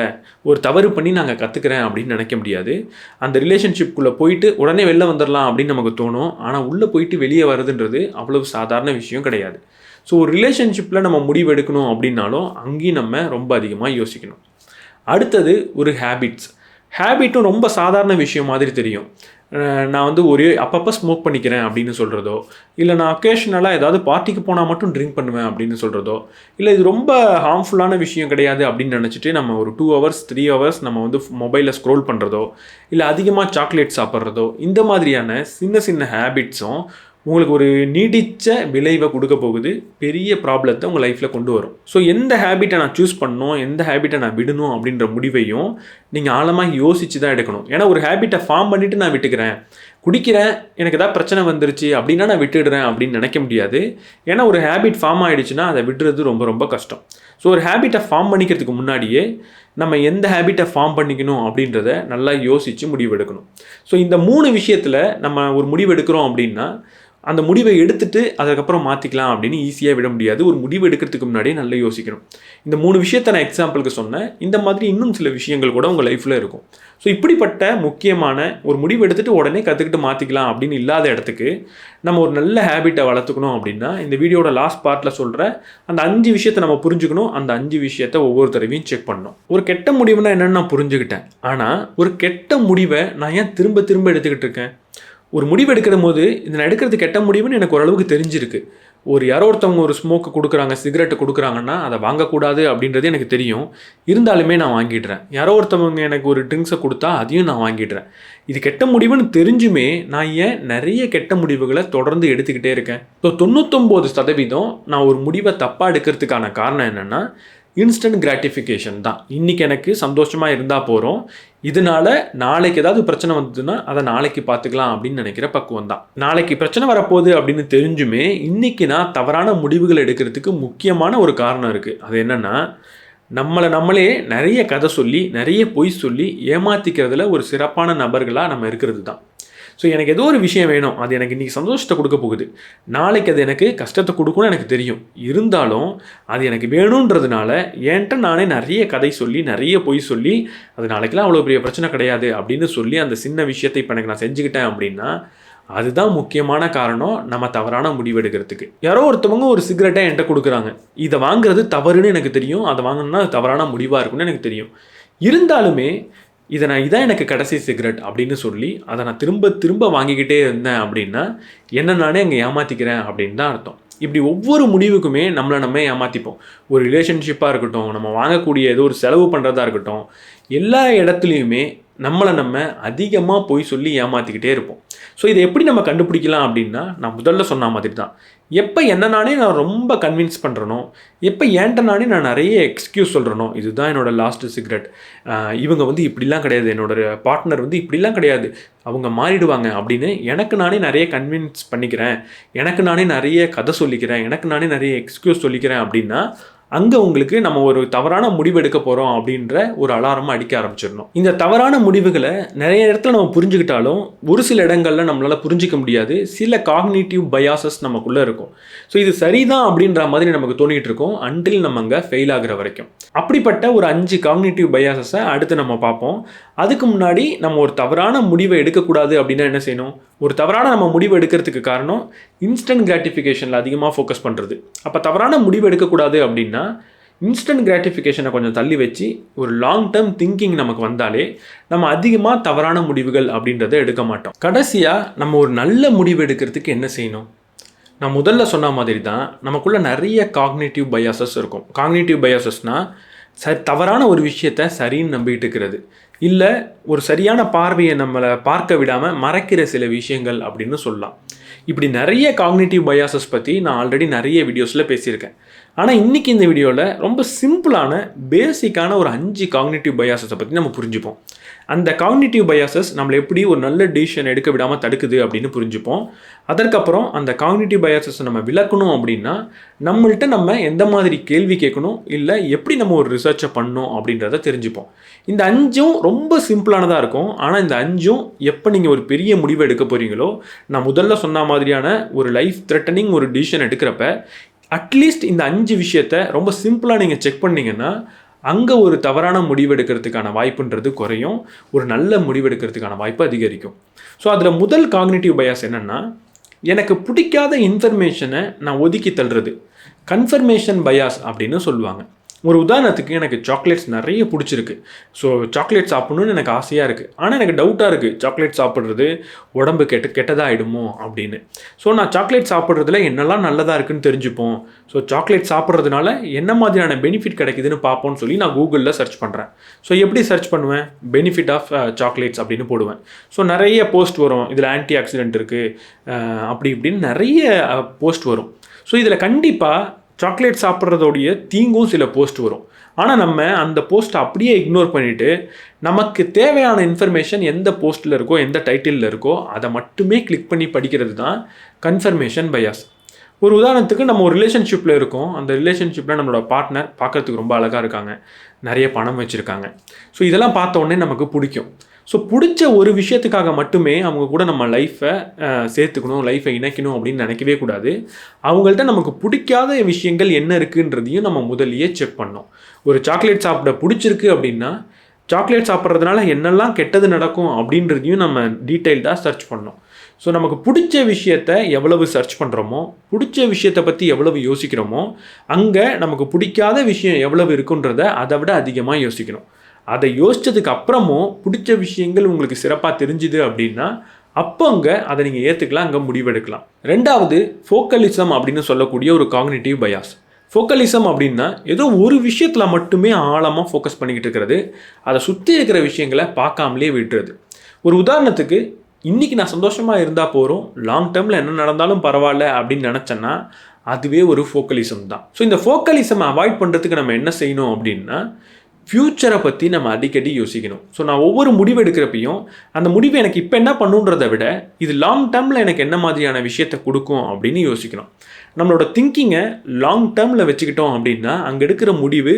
ஒரு தவறு பண்ணி நாங்கள் கற்றுக்கிறேன் அப்படின்னு நினைக்க முடியாது. அந்த ரிலேஷன்ஷிப்புக்குள்ளே போயிட்டு உடனே வெளில வந்துடலாம் அப்படின்னு நமக்கு தோணும். ஆனால் உள்ளே போயிட்டு வெளியே வருதுன்றது அவ்வளவு சாதாரண விஷயம் கிடையாது. ஸோ ஒரு ரிலேஷன்ஷிப்பில் நம்ம முடிவு எடுக்கணும் அப்படின்னாலும் அங்கேயும் நம்ம ரொம்ப அதிகமாக யோசிக்கணும். அடுத்தது ஒரு ஹேபிட்டும் ரொம்ப சாதாரண விஷயம் மாதிரி தெரியும். நான் வந்து அப்பப்போ ஸ்மோக் பண்ணிக்கிறேன் அப்படின்னு சொல்கிறதோ, இல்லை நான் அக்கேஷனலாக ஏதாவது பார்ட்டிக்கு போனால் மட்டும் ட்ரிங்க் பண்ணுவேன் அப்படின்னு சொல்கிறதோ, இல்லை இது ரொம்ப ஹார்ம்ஃபுல்லான விஷயம் கிடையாது அப்படின்னு நினச்சிட்டு நம்ம ஒரு 2 hours 3 hours நம்ம வந்து மொபைலில் ஸ்க்ரோல் பண்ணுறதோ, இல்லை அதிகமாக சாக்லேட் சாப்பிட்றதோ, இந்த மாதிரியான சின்ன சின்ன ஹேபிட்ஸும் உங்களுக்கு ஒரு நீடித்த விளைவை கொடுக்க போகுது, பெரிய ப்ராப்ளத்தை உங்கள் லைஃப்பில் கொண்டு வரும். ஸோ எந்த ஹேபிட்டை நான் சூஸ் பண்ணணும், எந்த ஹேபிட்டை நான் விடணும் அப்படின்ற முடிவையும் நீங்கள் ஆழமாக யோசித்து தான் எடுக்கணும். ஏன்னா ஒரு ஹேபிட்டை ஃபார்ம் பண்ணிவிட்டு நான் விட்டுக்கிறேன், குடிக்கிறேன், எனக்கு ஏதாவது பிரச்சனை வந்துருச்சு அப்படின்னா நான் விட்டுடுறேன் அப்படின்னு நினைக்க முடியாது. ஏன்னா ஒரு ஹேபிட் ஃபார்ம் ஆகிடுச்சுன்னா அதை விடுறது ரொம்ப ரொம்ப கஷ்டம். ஸோ ஒரு ஹேபிட்டை ஃபார்ம் பண்ணிக்கிறதுக்கு முன்னாடியே நம்ம எந்த ஹேபிட்டை ஃபார்ம் பண்ணிக்கணும் அப்படின்றத நல்லா யோசித்து முடிவெடுக்கணும். ஸோ இந்த 3 விஷயத்தில் நம்ம ஒரு முடிவு எடுக்கிறோம் அப்படின்னா அந்த முடிவை எடுத்துட்டு அதுக்கப்புறம் மாற்றிக்கலாம் அப்படின்னு ஈஸியாக விட முடியாது. ஒரு முடிவு எடுக்கிறதுக்கு முன்னாடியே நல்லா யோசிக்கணும். இந்த 3 விஷயத்தை நான் எக்ஸாம்பிளுக்கு சொன்னேன். இந்த மாதிரி இன்னும் சில விஷயங்கள் கூட உங்கள் லைஃப்பில் இருக்கும். ஸோ இப்படிப்பட்ட முக்கியமான ஒரு முடிவு எடுத்துகிட்டு உடனே கற்றுக்கிட்டு மாற்றிக்கலாம் அப்படின்னு இல்லாத இடத்துக்கு நம்ம ஒரு நல்ல ஹேபிட்டை வளர்த்துக்கணும் அப்படின்னா இந்த வீடியோட லாஸ்ட் பார்ட்டில் சொல்கிற அந்த 5 விஷயத்தை நம்ம புரிஞ்சுக்கணும். அந்த 5 விஷயத்தை ஒவ்வொரு தடவையும் செக் பண்ணணும். ஒரு கெட்ட முடிவுனா என்னென்னு நான் புரிஞ்சுக்கிட்டேன். ஆனால் ஒரு கெட்ட முடிவை நான் ஏன் திரும்ப திரும்ப எடுத்துக்கிட்டு இருக்கேன்? ஒரு முடிவு எடுக்கிற போது இது நான் எடுக்கிறது கெட்ட முடிவுன்னு எனக்கு ஓரளவுக்கு தெரிஞ்சிருக்கு. யாரோ ஒருத்தவங்க ஒரு ஸ்மோக்கு கொடுக்குறாங்க, சிகரெட்டு கொடுக்குறாங்கன்னா அதை வாங்கக்கூடாது அப்படின்றது எனக்கு தெரியும். இருந்தாலுமே நான் வாங்கிடுறேன். யாரோ ஒருத்தவங்க எனக்கு ஒரு ட்ரிங்க்ஸை கொடுத்தா அதையும் நான் வாங்கிடுறேன். இது கெட்ட முடிவுன்னு தெரிஞ்சுமே நான் ஏன் நிறைய கெட்ட முடிவுகளை தொடர்ந்து எடுத்துக்கிட்டே இருக்கேன்? ஸோ 99% நான் ஒரு முடிவை தப்பாக எடுக்கிறதுக்கான காரணம் என்னென்னா இன்ஸ்டன்ட் கிராட்டிஃபிகேஷன் தான். இன்றைக்கி எனக்கு சந்தோஷமாக இருந்தால் போகிறோம், இதனால் நாளைக்கு ஏதாவது பிரச்சனை வந்ததுன்னா அதை நாளைக்கு பார்த்துக்கலாம் அப்படின்னு நினைக்கிற பக்குவம் தான். நாளைக்கு பிரச்சனை வரப்போகுது அப்படின்னு தெரிஞ்சுமே இன்றைக்கி நான் தவறான முடிவுகள் எடுக்கிறதுக்கு முக்கியமான ஒரு காரணம் இருக்குது. அது என்னென்னா நம்மளே நிறைய கதை சொல்லி நிறைய பொய் சொல்லி ஏமாற்றிக்கிறதுல ஒரு சிறப்பான நபர்களாக நம்ம இருக்கிறது தான். ஸோ எனக்கு ஏதோ ஒரு விஷயம் வேணும், அது எனக்கு இன்றைக்கி சந்தோஷத்தை கொடுக்க போகுது, நாளைக்கு அது எனக்கு கஷ்டத்தை கொடுக்கும்னு எனக்கு தெரியும். இருந்தாலும் அது எனக்கு வேணுன்றதுனால என்கிட்ட நானே நிறைய கதை சொல்லி நிறைய பொய் சொல்லி அது நாளைக்கெல்லாம் அவ்வளோ பெரிய பிரச்சனை கிடையாது அப்படின்னு சொல்லி அந்த சின்ன விஷயத்தை இப்போ எனக்கு நான் செஞ்சுக்கிட்டேன் அப்படின்னா அதுதான் முக்கியமான காரணம் நம்ம தவறான முடிவு எடுக்கிறதுக்கு. யாரோ ஒருத்தவங்க ஒரு சிகரெட்டை என்கிட்ட கொடுக்குறாங்க, இதை வாங்குறது தவறுன்னு எனக்கு தெரியும், அதை வாங்கினா அது தவறான முடிவாக இருக்குன்னு எனக்கு தெரியும். இருந்தாலுமே இதான் எனக்கு கடைசி சிகரெட் அப்படின்னு சொல்லி அதை நான் திரும்ப திரும்ப வாங்கிக்கிட்டே இருந்தேன் அப்படின்னா என்ன நானே அங்கே ஏமாற்றிக்கிறேன் அப்படின்னு தான் அர்த்தம். இப்படி ஒவ்வொரு முடிவுக்குமே நம்ம ஏமாற்றிப்போம். ஒரு ரிலேஷன்ஷிப்பாக இருக்கட்டும், நம்ம வாங்கக்கூடிய ஏதோ ஒரு செலவு பண்ணுறதா இருக்கட்டும், எல்லா இடத்துலையுமே நம்ம அதிகமாக போய் சொல்லி ஏமாற்றிக்கிட்டே இருப்போம். ஸோ இதை எப்படி நம்ம கண்டுபிடிக்கலாம் அப்படின்னா நான் முதல்ல சொன்ன மாதிரி தான், எப்போ என்ன நானே நான் ரொம்ப கன்வின்ஸ் பண்ணுறனோ, எப்போ ஏன்ட்ட நானே நான் நிறைய எக்ஸ்கியூஸ் சொல்கிறனோ, இதுதான் என்னோடய லாஸ்ட்டு சிகரெட், இவங்க இப்படிலாம் கிடையாது, என்னோடய பார்ட்னர் இப்படிலாம் கிடையாது, அவங்க மாறிடுவாங்க அப்படின்னு எனக்கு நானே நிறைய கன்வின்ஸ் பண்ணிக்கிறேன், எனக்கு நானே நிறைய கதை சொல்லிக்கிறேன், எனக்கு நானே நிறைய எக்ஸ்கியூஸ் சொல்லிக்கிறேன் அப்படின்னா அங்கே உங்களுக்கு நம்ம ஒரு தவறான முடிவு எடுக்க போகிறோம் அப்படின்ற ஒரு அலாரம் அடிக்க ஆரம்பிச்சிடணும். இந்த தவறான முடிவுகளை நிறைய இடத்துல நம்ம புரிஞ்சுக்கிட்டாலும் ஒரு சில இடங்களில் நம்மளால் புரிஞ்சிக்க முடியாது. சில காக்னிட்டிவ் பயாசஸ் நமக்குள்ளே இருக்கும். ஸோ இது சரிதான் அப்படின்ற மாதிரி நமக்கு தோணிகிட்டு இருக்கும் அன்டில் நம்ம அங்கே ஃபெயில் ஆகிற வரைக்கும். அப்படிப்பட்ட ஒரு 5 காக்னிட்டிவ் பயாசஸை அடுத்து நம்ம பார்ப்போம். அதுக்கு முன்னாடி நம்ம ஒரு தவறான முடிவை எடுக்கக்கூடாது அப்படின்னா என்ன செய்யணும்? ஒரு தவறான நம்ம முடிவு எடுக்கிறதுக்கு காரணம் இன்ஸ்டன்ட் கிராட்டிஃபிகேஷனில் அதிகமாக ஃபோக்கஸ் பண்ணுறது. அப்போ தவறான முடிவு எடுக்கக்கூடாது அப்படின்னா இன்ஸ்டன்ட் கிராட்டிஃபிகேஷனை கொஞ்சம் தள்ளி வச்சு ஒரு லாங் டேர்ம் திங்கிங் நமக்கு வந்தாலே நம்ம அதிகமாக தவறான முடிவுகள் அப்படின்றத எடுக்க மாட்டோம். கடைசியாக நம்ம ஒரு நல்ல முடிவு எடுக்கிறதுக்கு என்ன செய்யணும்? நான் முதல்ல சொன்ன மாதிரி தான் நமக்குள்ளே நிறைய காக்னிட்டிவ் பயாசஸ் இருக்கும். காக்னிட்டிவ் பயாசஸ்னால் தவறான ஒரு விஷயத்தை சரின்னு நம்பிட்டு இருக்கிறது, இல்லை ஒரு சரியான பார்வையை நம்மளை பார்க்க விடாமல் மறைக்கிற சில விஷயங்கள் அப்படின்னு சொல்லலாம். இப்படி நிறைய காக்னிட்டிவ் பயாசஸ் பற்றி நான் ஆல்ரெடி நிறைய வீடியோஸில் பேசியிருக்கேன். ஆனால் இன்றைக்கி இந்த வீடியோவில் ரொம்ப சிம்பிளான பேசிக்கான ஒரு 5 காக்னிட்டிவ் பயாசஸை பற்றி நம்ம புரிஞ்சுப்போம். அந்த காக்னிட்டிவ் பயாசஸ் நம்மளை எப்படி ஒரு நல்ல டிசிஷன் எடுக்க விடாமல் தடுக்குது அப்படின்னு புரிஞ்சுப்போம். அதற்கப்புறம் அந்த காக்னிட்டிவ் பயாசஸை நம்ம விளக்கணும் அப்படின்னா நம்மள்கிட்ட நம்ம எந்த மாதிரி கேள்வி கேட்கணும், இல்லை எப்படி நம்ம ஒரு ரிசர்ச்சை பண்ணணும் அப்படின்றத தெரிஞ்சுப்போம். இந்த 5ம் ரொம்ப சிம்பிளானதாக இருக்கும். ஆனால் இந்த 5ம் எப்போ நீங்கள் ஒரு பெரிய முடிவை எடுக்க போகிறீங்களோ, நான் முதல்ல சொன்ன மாதிரியான ஒரு லைஃப் த்ரெட்டனிங் ஒரு டிசிஷன் எடுக்கிறப்ப அட்லீஸ்ட் இந்த 5 விஷயத்தை ரொம்ப சிம்பிளாக நீங்கள் செக் பண்ணிங்கன்னா அங்கே ஒரு தவறான முடிவு எடுக்கிறதுக்கான வாய்ப்புன்றது குறையும், ஒரு நல்ல முடிவு எடுக்கிறதுக்கான வாய்ப்பு அதிகரிக்கும். ஸோ அதில் முதல் காக்னிட்டிவ் பயாஸ் என்னென்னா, எனக்கு பிடிக்காத இன்ஃபர்மேஷனை நான் ஒதுக்கி தள்ளுறது. கன்ஃபர்மேஷன் பயாஸ் அப்படின்னு சொல்லுவாங்க. ஒரு உதாரணத்துக்கு எனக்கு சாக்லேட்ஸ் நிறைய பிடிச்சிருக்கு. ஸோ சாக்லேட் சாப்பிட்ணுன்னு எனக்கு ஆசையாக இருக்குது. ஆனால் எனக்கு டவுட்டாக இருக்குது, சாக்லேட் சாப்பிட்றது உடம்பு கெட்டதாகிடுமோ அப்படின்னு. ஸோ நான் சாக்லேட் சாப்பிட்றதுல என்னெல்லாம் நல்லதாக இருக்குதுன்னு தெரிஞ்சுப்போம். ஸோ சாக்லேட் சாப்பிட்றதுனால என்ன மாதிரியான பெனிஃபிட் கிடைக்குதுன்னு பார்ப்போம்னு சொல்லி நான் கூகுளில் சர்ச் பண்ணுறேன். ஸோ எப்படி சர்ச் பண்ணுவேன்? பெனிஃபிட் ஆஃப் சாக்லேட்ஸ் அப்படின்னு போடுவேன். ஸோ நிறைய போஸ்ட் வரும், இதில் ஆன்டி ஆக்சிடென்ட் இருக்குது அப்படி இப்படின்னு நிறைய போஸ்ட் வரும். ஸோ இதில் கண்டிப்பாக சாக்லேட் சாப்பிட்றதோடைய தீங்கும் சில போஸ்ட் வரும். ஆனால் நம்ம அந்த போஸ்ட்டை அப்படியே இக்னோர் பண்ணிவிட்டு நமக்கு தேவையான இன்ஃபர்மேஷன் எந்த போஸ்ட்டில் இருக்கோ, எந்த டைட்டிலில் இருக்கோ அதை மட்டுமே கிளிக் பண்ணி படிக்கிறது தான் கன்ஃபர்மேஷன் பயாஸ். ஒரு உதாரணத்துக்கு நம்ம ஒரு ரிலேஷன்ஷிப்பில் இருக்கோம். அந்த ரிலேஷன்ஷிப்பில் நம்மளோட பார்ட்னர் பார்க்குறதுக்கு ரொம்ப அழகாக இருக்காங்க, நிறைய பணம் வச்சுருக்காங்க. ஸோ இதெல்லாம் பார்த்த உடனே நமக்கு பிடிக்கும். ஸோ பிடிச்ச ஒரு விஷயத்துக்காக மட்டுமே அவங்க கூட நம்ம லைஃப்பை சேர்த்துக்கணும், லைஃப்பை இணைக்கணும் அப்படின்னு நினைக்கவே கூடாது. அவங்கள்ட்ட நமக்கு பிடிக்காத விஷயங்கள் என்ன இருக்குன்றதையும் நம்ம முதலியே செக் பண்ணோம். ஒரு சாக்லேட் சாப்பிட பிடிச்சிருக்கு அப்படின்னா சாக்லேட் சாப்பிட்றதுனால என்னெல்லாம் கெட்டது நடக்கும் அப்படின்றதையும் நம்ம டீட்டெயில்டாக சர்ச் பண்ணோம். ஸோ நமக்கு பிடிச்ச விஷயத்தை எவ்வளவு சர்ச் பண்ணுறோமோ, பிடிச்ச விஷயத்தை பற்றி எவ்வளவு யோசிக்கிறோமோ, அங்கே நமக்கு பிடிக்காத விஷயம் எவ்வளவு இருக்குன்றத அதை விட அதிகமாக யோசிக்கணும். அதை யோசித்ததுக்கு அப்புறமும் பிடிச்ச விஷயங்கள் உங்களுக்கு சிறப்பாக தெரிஞ்சுது அப்படின்னா அப்போ அங்கே அதை நீங்கள் ஏற்றுக்கலாம், அங்கே முடிவெடுக்கலாம். ரெண்டாவது, ஃபோக்கலிசம் அப்படின்னு சொல்லக்கூடிய ஒரு காக்னிட்டிவ் பயாஸ். ஃபோக்கலிசம் அப்படின்னா ஏதோ ஒரு விஷயத்தில் மட்டுமே ஆழமாக ஃபோக்கஸ் பண்ணிக்கிட்டு இருக்கிறது, அதை சுற்றி இருக்கிற விஷயங்களை பார்க்காமலே விட்டுறது. ஒரு உதாரணத்துக்கு, இன்றைக்கி நான் சந்தோஷமாக இருந்தால் போகிறோம், லாங் டேர்மில் என்ன நடந்தாலும் பரவாயில்ல அப்படின்னு நினச்சேன்னா அதுவே ஒரு ஃபோக்கலிசம் தான். ஸோ இந்த ஃபோக்கலிசம் அவாய்ட் பண்ணுறதுக்கு நம்ம என்ன செய்யணும் அப்படின்னா, ஃப்யூச்சரை பற்றி நம்ம அடிக்கடி யோசிக்கணும். ஸோ நான் ஒவ்வொரு முடிவு எடுக்கிறப்பையும் அந்த முடிவு எனக்கு இப்போ என்ன பண்ணுன்றதை விட இது லாங் டேர்மில் எனக்கு என்ன மாதிரியான விஷயத்தை கொடுக்கும் அப்படின்னு யோசிக்கணும். நம்மளோட திங்கிங்கை லாங் டேர்மில் வச்சுக்கிட்டோம் அப்படின்னா அங்கே எடுக்கிற முடிவு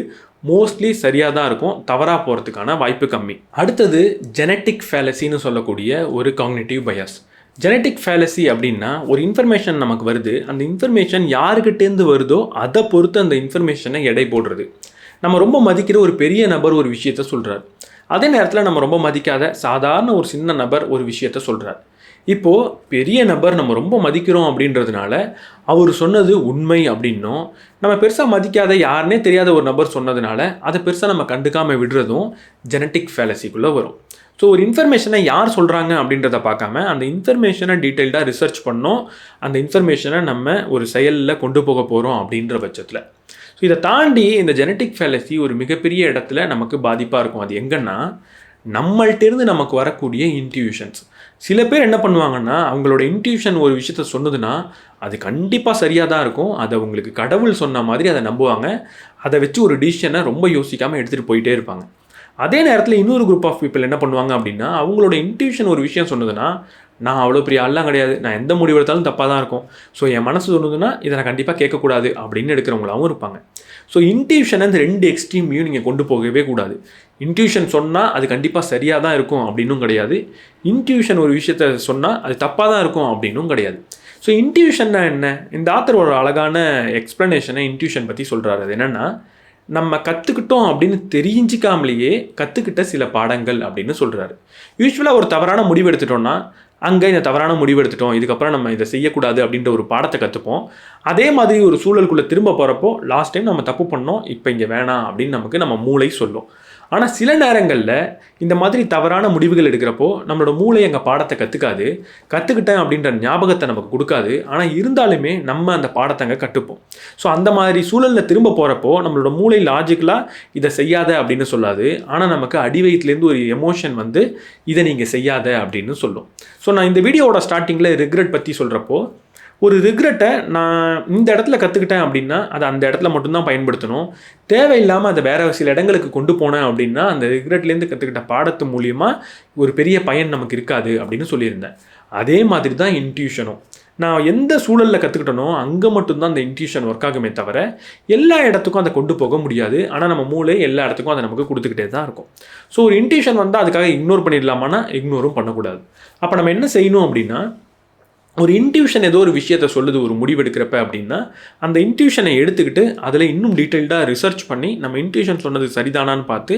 மோஸ்ட்லி சரியாக தான் இருக்கும், தவறாக போகிறதுக்கான வாய்ப்பு கம்மி. அடுத்தது ஜெனட்டிக் ஃபேலசின்னு சொல்லக்கூடிய ஒரு காக்னிட்டிவ் பயாஸ். ஜெனட்டிக் ஃபேலசி அப்படின்னா ஒரு இன்ஃபர்மேஷன் நமக்கு வருது, அந்த இன்ஃபர்மேஷன் யாருக்கிட்டேருந்து வருதோ அதை பொறுத்து அந்த இன்ஃபர்மேஷனை எடை போடுறது. நம்ம ரொம்ப மதிக்கிற ஒரு பெரிய நபர் ஒரு விஷயத்த சொல்கிறார், அதே நேரத்தில் நம்ம ரொம்ப மதிக்காத சாதாரண ஒரு சின்ன நபர் ஒரு விஷயத்த சொல்கிறார். இப்போது பெரிய நபர் நம்ம ரொம்ப மதிக்கிறோம் அப்படின்றதுனால அவர் சொன்னது உண்மை அப்படின்னும், நம்ம பெருசாக மதிக்காத யாருன்னே தெரியாத ஒரு நபர் சொன்னதுனால அதை பெருசாக நம்ம கண்டுக்காமல் விடுறதும் ஜெனட்டிக் ஃபேலசிக்குள்ளே வரும். ஸோ ஒரு இன்ஃபர்மேஷனை யார் சொல்கிறாங்க அப்படின்றத பார்க்காம அந்த இன்ஃபர்மேஷனை டீட்டெயில்டாக ரிசர்ச் பண்ணோம், அந்த இன்ஃபர்மேஷனை நம்ம ஒரு செயலில் கொண்டு போக போகிறோம் அப்படின்ற பட்சத்தில். ஸோ இதை தாண்டி இந்த ஜெனட்டிக் ஃபேலசி ஒரு மிகப்பெரிய இடத்துல நமக்கு பாதிப்பாக இருக்கும். அது எங்கன்னா, நம்மள்டேருந்து நமக்கு வரக்கூடிய இன்ட்யூஷன்ஸ். சில பேர் என்ன பண்ணுவாங்கன்னா, அவங்களோட இன்ட்யூஷன் ஒரு விஷயத்த சொன்னதுன்னா அது கண்டிப்பாக சரியாக தான் இருக்கும், அதை உங்களுக்கு கடவுள் சொன்ன மாதிரி அதை நம்புவாங்க, அதை வச்சு ஒரு டிசிஷனை ரொம்ப யோசிக்காமல் எடுத்துகிட்டு போயிட்டே இருப்பாங்க. அதே நேரத்தில் இன்னொரு குரூப் ஆஃப் பீப்புள் என்ன பண்ணுவாங்க அப்படின்னா, அவங்களோட இன்ட்யூஷன் ஒரு விஷயம் சொன்னதுன்னா, நான் அவ்வளோ பெரிய ஆள்லாம் கிடையாது, நான் எந்த முடிவு எடுத்தாலும் தப்பாக தான் இருக்கும், ஸோ என் மனசு சொன்னதுன்னா இதை நான் கண்டிப்பாக கேட்கக்கூடாது அப்படின்னு எடுக்கிறவங்களாகவும் இருப்பாங்க. ஸோ இன்ட்யூஷனை இந்த ரெண்டு எக்ஸ்ட்ரீமையும் நீங்கள் கொண்டு போகவே கூடாது. இன்ட்யூஷன் சொன்னால் அது கண்டிப்பாக சரியாக தான் இருக்கும் அப்படின்னும் கிடையாது, இன்ட்யூஷன் ஒரு விஷயத்த சொன்னால் அது தப்பாக தான் இருக்கும் அப்படின்னும் கிடையாது. ஸோ இன்ட்யூஷன்னா என்ன? இந்த ஆத்தர் ஒரு அழகான எக்ஸ்ப்ளனேஷனை இன்ட்யூஷன் பற்றி சொல்கிறாரு. அது என்னென்னா, நம்ம கற்றுக்கிட்டோம் அப்படின்னு தெரிஞ்சிக்காமலேயே கற்றுக்கிட்ட சில பாடங்கள் அப்படின்னு சொல்கிறாரு. யூஸ்வலாக ஒரு தவறான முடிவு எடுத்துட்டோம்னா, அங்கே இந்த தவறான முடிவு எடுத்துட்டோம், இதுக்கப்புறம் நம்ம இதை செய்யக்கூடாது அப்படின்ற ஒரு பாடத்தை கற்றுப்போம். அதே மாதிரி ஒரு சூழலுக்குள்ளே திரும்ப போகிறப்போ, லாஸ்ட் டைம் நம்ம தப்பு பண்ணோம், இப்போ இங்கே வேணாம் அப்படின்னு நமக்கு நம்ம மூளை சொல்லும். ஆனால் சில நேரங்களில் இந்த மாதிரி தவறான முடிவுகள் எடுக்கிறப்போ நம்மளோட மூளை எங்கள் பாடத்தை கற்றுக்கிட்டேன் அப்படின்ற ஞாபகத்தை நமக்கு கொடுக்காது. ஆனால் இருந்தாலுமே நம்ம அந்த பாடத்தை அங்கே கற்றுப்போம். ஸோ அந்த மாதிரி சூழலில் திரும்ப போகிறப்போ நம்மளோட மூளை லாஜிக்கலாக இதை செய்யாத அப்படின்னு சொல்லாது, ஆனால் நமக்கு அடிவயிற்றுலேருந்து ஒரு எமோஷன் வந்து இதை நீங்கள் செய்யாத அப்படின்னு சொல்லும். ஸோ நான் இந்த வீடியோவோட ஸ்டார்டிங்கில் ரிக்ரெட் பற்றி சொல்கிறப்போ, ஒரு ரிக்ரெட்டை நான் இந்த இடத்துல கற்றுக்கிட்டேன் அப்படின்னா அதை அந்த இடத்துல மட்டும்தான் பயன்படுத்தணும், தேவையில்லாமல் அதை வேறு சில இடங்களுக்கு கொண்டு போனேன் அப்படின்னா அந்த ரிக்ரெட்லேருந்து கற்றுக்கிட்ட பாடத்து மூலியமாக ஒரு பெரிய பயன் நமக்கு இருக்காது அப்படின்னு சொல்லியிருந்தேன். அதே மாதிரி தான் இன்ட்யூஷனும். நான் எந்த சூழலில் கற்றுக்கிட்டனோ அங்கே மட்டும்தான் அந்த இன்ட்யூஷன் ஒர்க் ஆகுமே தவிர எல்லா இடத்துக்கும் அதை கொண்டு போக முடியாது. ஆனால் நம்ம மூளை எல்லா இடத்துக்கும் அதை நமக்கு கொடுத்துக்கிட்டே தான் இருக்கும். ஸோ ஒரு இன்ட்யூஷன் வந்தால் அதுக்காக இக்னோர் பண்ணிடலாமான்னா இக்னோரும் பண்ணக்கூடாது. அப்போ நம்ம என்ன செய்யணும் அப்படின்னா, ஒரு இன்ட்யூஷன் ஏதோ ஒரு விஷயத்தை சொல்லுது ஒரு முடிவெடுக்கிறப்ப அப்படின்னா, அந்த இன்ட்யூஷனை எடுத்துக்கிட்டு அதில் இன்னும் டீட்டெயில்டாக ரிசர்ச் பண்ணி நம்ம இன்ட்யூஷன் சொன்னது சரிதானான்னு பார்த்து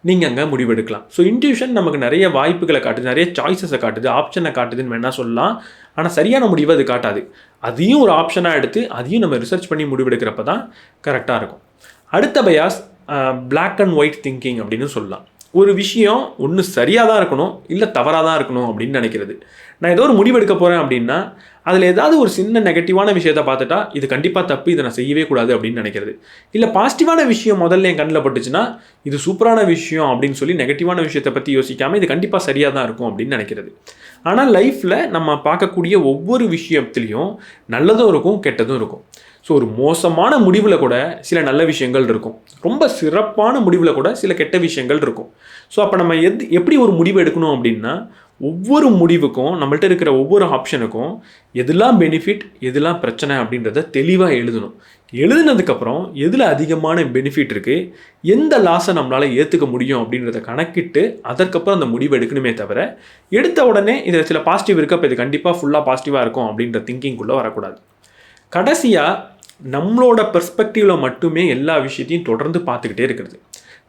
நீங்கள் அங்கே முடிவெடுக்கலாம். ஸோ இன்ட்யூஷன் நமக்கு நிறைய வாய்ப்புகளை காட்டுது, நிறைய சாய்ஸஸை காட்டுது, ஆப்ஷனை காட்டுதுன்னு வேணால் சொல்லலாம். ஆனால் சரியான முடிவு அது காட்டாது. அதையும் ஒரு ஆப்ஷனாக எடுத்து அதையும் நம்ம ரிசர்ச் பண்ணி முடிவெடுக்கிறப்ப தான் கரெக்டாக இருக்கும். அடுத்த bias black and white thinking அப்படின்னு சொல்லலாம். ஒரு விஷயம் ஒன்று சரியாக தான் இருக்கணும், இல்லை தவறாக தான் இருக்கணும் அப்படின்னு நினைக்கிறது. நான் ஏதோ ஒரு முடிவு எடுக்க போகிறேன் அப்படின்னா அதில் ஏதாவது ஒரு சின்ன நெகட்டிவான விஷயத்தை பார்த்துட்டா இது கண்டிப்பாக தப்பு, இதை நான் செய்யவே கூடாது அப்படின்னு நினைக்கிறது. இல்லை பாசிட்டிவான விஷயம் முதல்ல என் கண்ணில் பட்டுச்சுன்னா இது சூப்பரான விஷயம் அப்படின்னு சொல்லி நெகட்டிவான விஷயத்தை பற்றி யோசிக்காமல் இது கண்டிப்பாக சரியாக தான் இருக்கும் அப்படின்னு நினைக்கிறது. ஆனால் லைஃப்பில் நம்ம பார்க்கக்கூடிய ஒவ்வொரு விஷயத்துலேயும் நல்லதும் இருக்கும், கெட்டதும் இருக்கும். ஸோ ஒரு மோசமான முடிவில் கூட சில நல்ல விஷயங்கள் இருக்கும், ரொம்ப சிறப்பான முடிவில் கூட சில கெட்ட விஷயங்கள் இருக்கும். ஸோ அப்போ நம்ம எப்படி ஒரு முடிவு எடுக்கணும் அப்படின்னா ஒவ்வொரு முடிவுக்கும் நம்மள்ட்ட இருக்கிற ஒவ்வொரு ஆப்ஷனுக்கும் எதெல்லாம் பெனிஃபிட் எதெல்லாம் பிரச்சனை அப்படின்றத தெளிவாக எழுதணும். எழுதுனதுக்கப்புறம் எதில் அதிகமான பெனிஃபிட் இருக்குது, எந்த லாஸை நம்மளால் ஏற்றுக்க முடியும் அப்படின்றத கணக்கிட்டு அதற்கப்புறம் அந்த முடிவு எடுக்கணுமே தவிர எடுத்த உடனே இதில் சில பாசிட்டிவ் இருக்குது அப்போ இது கண்டிப்பாக ஃபுல்லாக பாசிட்டிவாக இருக்கும் அப்படின்ற திங்கிங்குள்ளே வரக்கூடாது. கடைசியாக நம்மளோட பெர்ஸ்பெக்டிவில் மட்டுமே எல்லா விஷயத்தையும் தொடர்ந்து பார்த்துக்கிட்டே இருக்கிறது.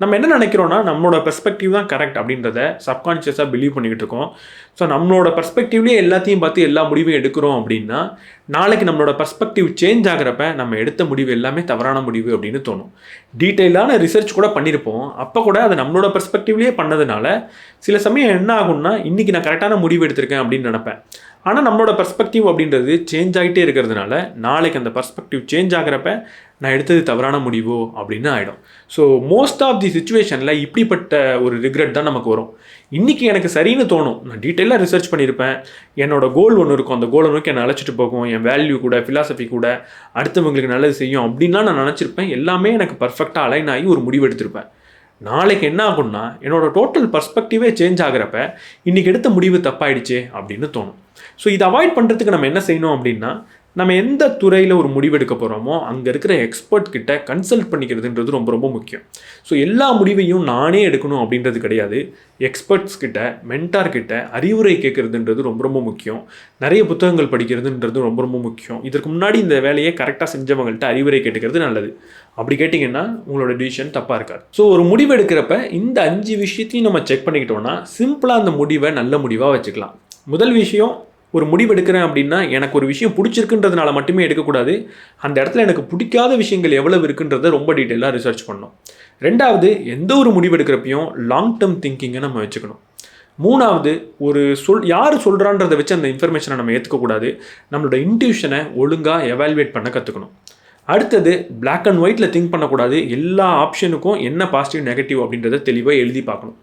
நம்ம என்ன நினைக்கிறோன்னா நம்மளோட பெர்ஸ்பெக்டிவ் தான் கரெக்ட் அப்படின்றத சப்கான்ஷியஸாக பிலீவ் பண்ணிக்கிட்டு இருக்கோம். ஸோ நம்மளோட பெர்ஸ்பெக்டிவ்லேயே எல்லாத்தையும் பார்த்து எல்லா முடிவையும் எடுக்கிறோம் அப்படின்னா நாளைக்கு நம்மளோட பெர்ஸ்பெக்டிவ் சேஞ்ச் ஆகிறப்ப நம்ம எடுத்த முடிவு எல்லாமே தவறான முடிவு அப்படின்னு தோணும். டீட்டெயிலான ரிசர்ச் கூட பண்ணியிருப்போம், அப்போ கூட அதை நம்மளோட பெர்ஸ்பெக்டிவ்லேயே பண்ணதுனால சில சமயம் என்ன ஆகும்னா இன்றைக்கி நான் கரெக்டான முடிவு எடுத்திருக்கேன் அப்படின்னு நினப்பேன். ஆனால் நம்மளோட பெர்ஸ்பெக்டிவ் அப்படின்றது சேஞ்ச் ஆகிட்டே இருக்கிறதுனால நாளைக்கு அந்த பெர்ஸ்பெக்டிவ் சேஞ்ச் ஆகிறப்ப நான் எடுத்தது தவறான முடிவோ அப்படின்னு ஆகிடும். ஸோ மோஸ்ட் ஆஃப் தி சிச்சுவேஷனில் இப்படிப்பட்ட ஒரு ரிக்ரெட் தான் நமக்கு வரும். இன்றைக்கி எனக்கு சரின்னு தோணும், நான் டீட்டெயிலாக ரிசர்ச் பண்ணியிருப்பேன், என்னோட கோல் ஒன்று இருக்கும், அந்த கோலை நோக்கி என்னை அழைச்சிட்டு போகும், என் வேல்யூ கூட ஃபிலாசபி கூட அடுத்தவங்களுக்கு நல்லது செய்யும் அப்படின்லாம் நான் நினச்சிருப்பேன், எல்லாமே எனக்கு பர்ஃபெக்டாக அலைன் ஆகி ஒரு முடிவு எடுத்திருப்பேன். நாளைக்கு என்ன ஆகும்னா என்னோட டோட்டல் பர்ஸ்பெக்டிவே சேஞ்ச் ஆகிறப்ப இன்றைக்கி எடுத்த முடிவு தப்பாயிடுச்சே அப்படின்னு தோணும். ஸோ இதை அவாய்ட் பண்ணுறதுக்கு நம்ம என்ன செய்யணும் அப்படின்னா நம்ம எந்த துறையில் ஒரு முடிவெடுக்க போகிறோமோ அங்கே இருக்கிற எக்ஸ்பர்ட் கிட்ட கன்சல்ட் பண்ணிக்கிறதுன்றது ரொம்ப ரொம்ப முக்கியம். ஸோ எல்லா முடிவையும் நானே எடுக்கணும் அப்படின்றது கிடையாது, எக்ஸ்பர்ட்ஸ் கிட்ட மென்டார் கிட்ட அறிவுரை கேட்குறதுன்றது ரொம்ப ரொம்ப முக்கியம். நிறைய புத்தகங்கள் படிக்கிறதுன்றது ரொம்ப ரொம்ப முக்கியம். இதற்கு முன்னாடி இந்த வேலையை கரெக்டாக செஞ்சவங்கள்ட்ட அறிவுரை கேட்டுக்கிறது நல்லது. அப்படி கேட்டிங்கன்னா உங்களோட டிசிஷன் தப்பாக இருக்காது. ஸோ ஒரு முடிவு எடுக்கிறப்ப இந்த 5 விஷயத்தையும் நம்ம செக் பண்ணிக்கிட்டோம்னா சிம்பிளாக அந்த முடிவை நல்ல முடிவாக வச்சுக்கலாம். முதல் விஷயம், ஒரு முடிவு எடுக்கிறேன் அப்படின்னா எனக்கு ஒரு விஷயம் பிடிச்சிருக்குன்றதுனால மட்டுமே எடுக்கக்கூடாது, அந்த இடத்துல எனக்கு பிடிக்காத விஷயங்கள் எவ்வளவு இருக்குன்றதை ரொம்ப டீட்டெயிலாக ரிசர்ச் பண்ணணும். ரெண்டாவது, எந்த ஒரு முடிவு எடுக்கிறப்பையும் லாங் டேர்ம் திங்கிங்கை நம்ம வச்சுக்கணும். மூணாவது, யார் சொல்கிறான்றதை வச்சு அந்த இன்ஃபர்மேஷனை நம்ம ஏற்றுக்கக்கூடாது, நம்மளோட இன்ட்யூஷனை ஒழுங்காக எவாலுவேட் பண்ண கற்றுக்கணும். அடுத்தது, பிளாக் அண்ட் ஒயிட்டில் திங்க் பண்ணக்கூடாது, எல்லா ஆப்ஷனுக்கும் என்ன பாசிட்டிவ் நெகட்டிவ் அப்படின்றத தெளிவாக எழுதி பார்க்கணும்.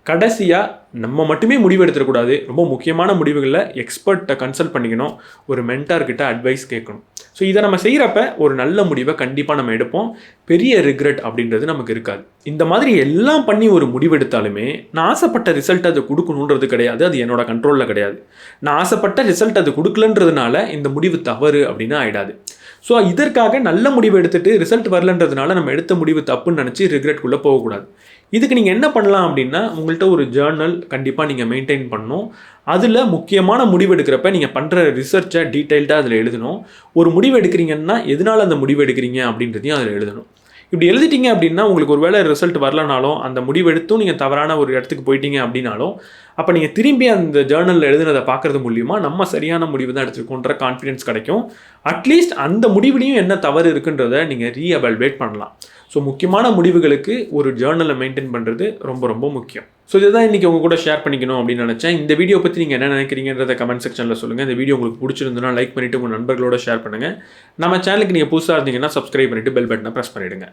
கடைசியாக நம்ம மட்டுமே முடிவு எடுத்துடக்கூடாது, ரொம்ப முக்கியமான முடிவுகளில் எக்ஸ்பர்ட்டை கன்சல்ட் பண்ணிக்கணும், ஒரு மென்டார்கிட்ட அட்வைஸ் கேட்கணும். ஸோ இதை நம்ம செய்கிறப்ப ஒரு நல்ல முடிவை கண்டிப்பாக நம்ம எடுப்போம், பெரிய ரிக்ரெட் அப்படின்றது நமக்கு இருக்காது. இந்த மாதிரி எல்லாம் பண்ணி ஒரு முடிவெடுத்தாலுமே நான் ஆசைப்பட்ட ரிசல்ட் அது கொடுக்கணுன்றது கிடையாது, அது என்னோட கண்ட்ரோலில் கிடையாது. நான் ஆசைப்பட்ட ரிசல்ட் அது கொடுக்கலன்றதுனால இந்த முடிவு தவறு அப்படின்னு ஆகிடாது. ஸோ இதற்காக நல்ல முடிவு எடுத்துகிட்டு ரிசல்ட் வரலன்றதுனால நம்ம எடுத்த முடிவு தப்புன்னு நினச்சி ரிக்ரெட்குள்ளே போகக்கூடாது. இதுக்கு நீங்கள் என்ன பண்ணலாம் அப்படின்னா உங்கள்கிட்ட ஒரு ஜேர்னல் கண்டிப்பாக நீங்கள் மெயின்டைன் பண்ணணும். அதில் முக்கியமான முடிவு எடுக்கிறப்ப நீங்கள் பண்ணுற ரிசர்ச்சை டீட்டெயில்டாக அதில் எழுதணும். ஒரு முடிவு எடுக்கிறீங்கன்னா எதனால் அந்த முடிவு எடுக்கிறீங்க அப்படின்றதையும் அதில் எழுதணும். இப்படி எழுதிட்டீங்க அப்படின்னா உங்களுக்கு ஒரு வேளை ரிசல்ட் வரலனாலும் அந்த முடிவு எடுத்தும் நீங்கள் தவறான ஒரு இடத்துக்கு போயிட்டீங்க அப்படின்னாலும் அப்போ நீங்கள் திரும்பி அந்த ஜேர்னலில் எழுதுனதை பார்க்குறது மூலிமா நம்ம சரியான முடிவு தான் எடுத்துருக்கோன்ற கான்ஃபிடென்ஸ் கிடைக்கும். அட்லீஸ்ட் அந்த முடிவுலையும் என்ன தவறு இருக்குன்றதை நீங்கள் ரீஎவால்வேட் பண்ணலாம். ஸோ முக்கியமான முடிவுகளுக்கு ஒரு ஜேர்னலை மெயின்டைன் பண்ணுறது ரொம்ப ரொம்ப முக்கியம். ஸோ இதுதான் இன்றைக்கி உங்கள் கூட ஷேர் பண்ணிக்கணும் அப்படின்னு நினச்சேன். இந்த வீடியோ பற்றி நீங்கள் என்ன நினைக்கிறீங்கன்றத கமெண்ட் செக்ஷனில் சொல்லுங்கள். இந்த வீடியோ உங்களுக்கு பிடிச்சிருந்துன்னா லைக் பண்ணிவிட்டு உங்கள் நண்பர்களோட ஷேர் பண்ணுங்கள். நம்ம சேனலுக்கு நீங்கள் புதுசாக இருந்தீங்கன்னா சப்ஸ்கிரைப் பண்ணிவிட்டு பெல் பட்டனை ப்ரெஸ் பண்ணிவிடுங்க.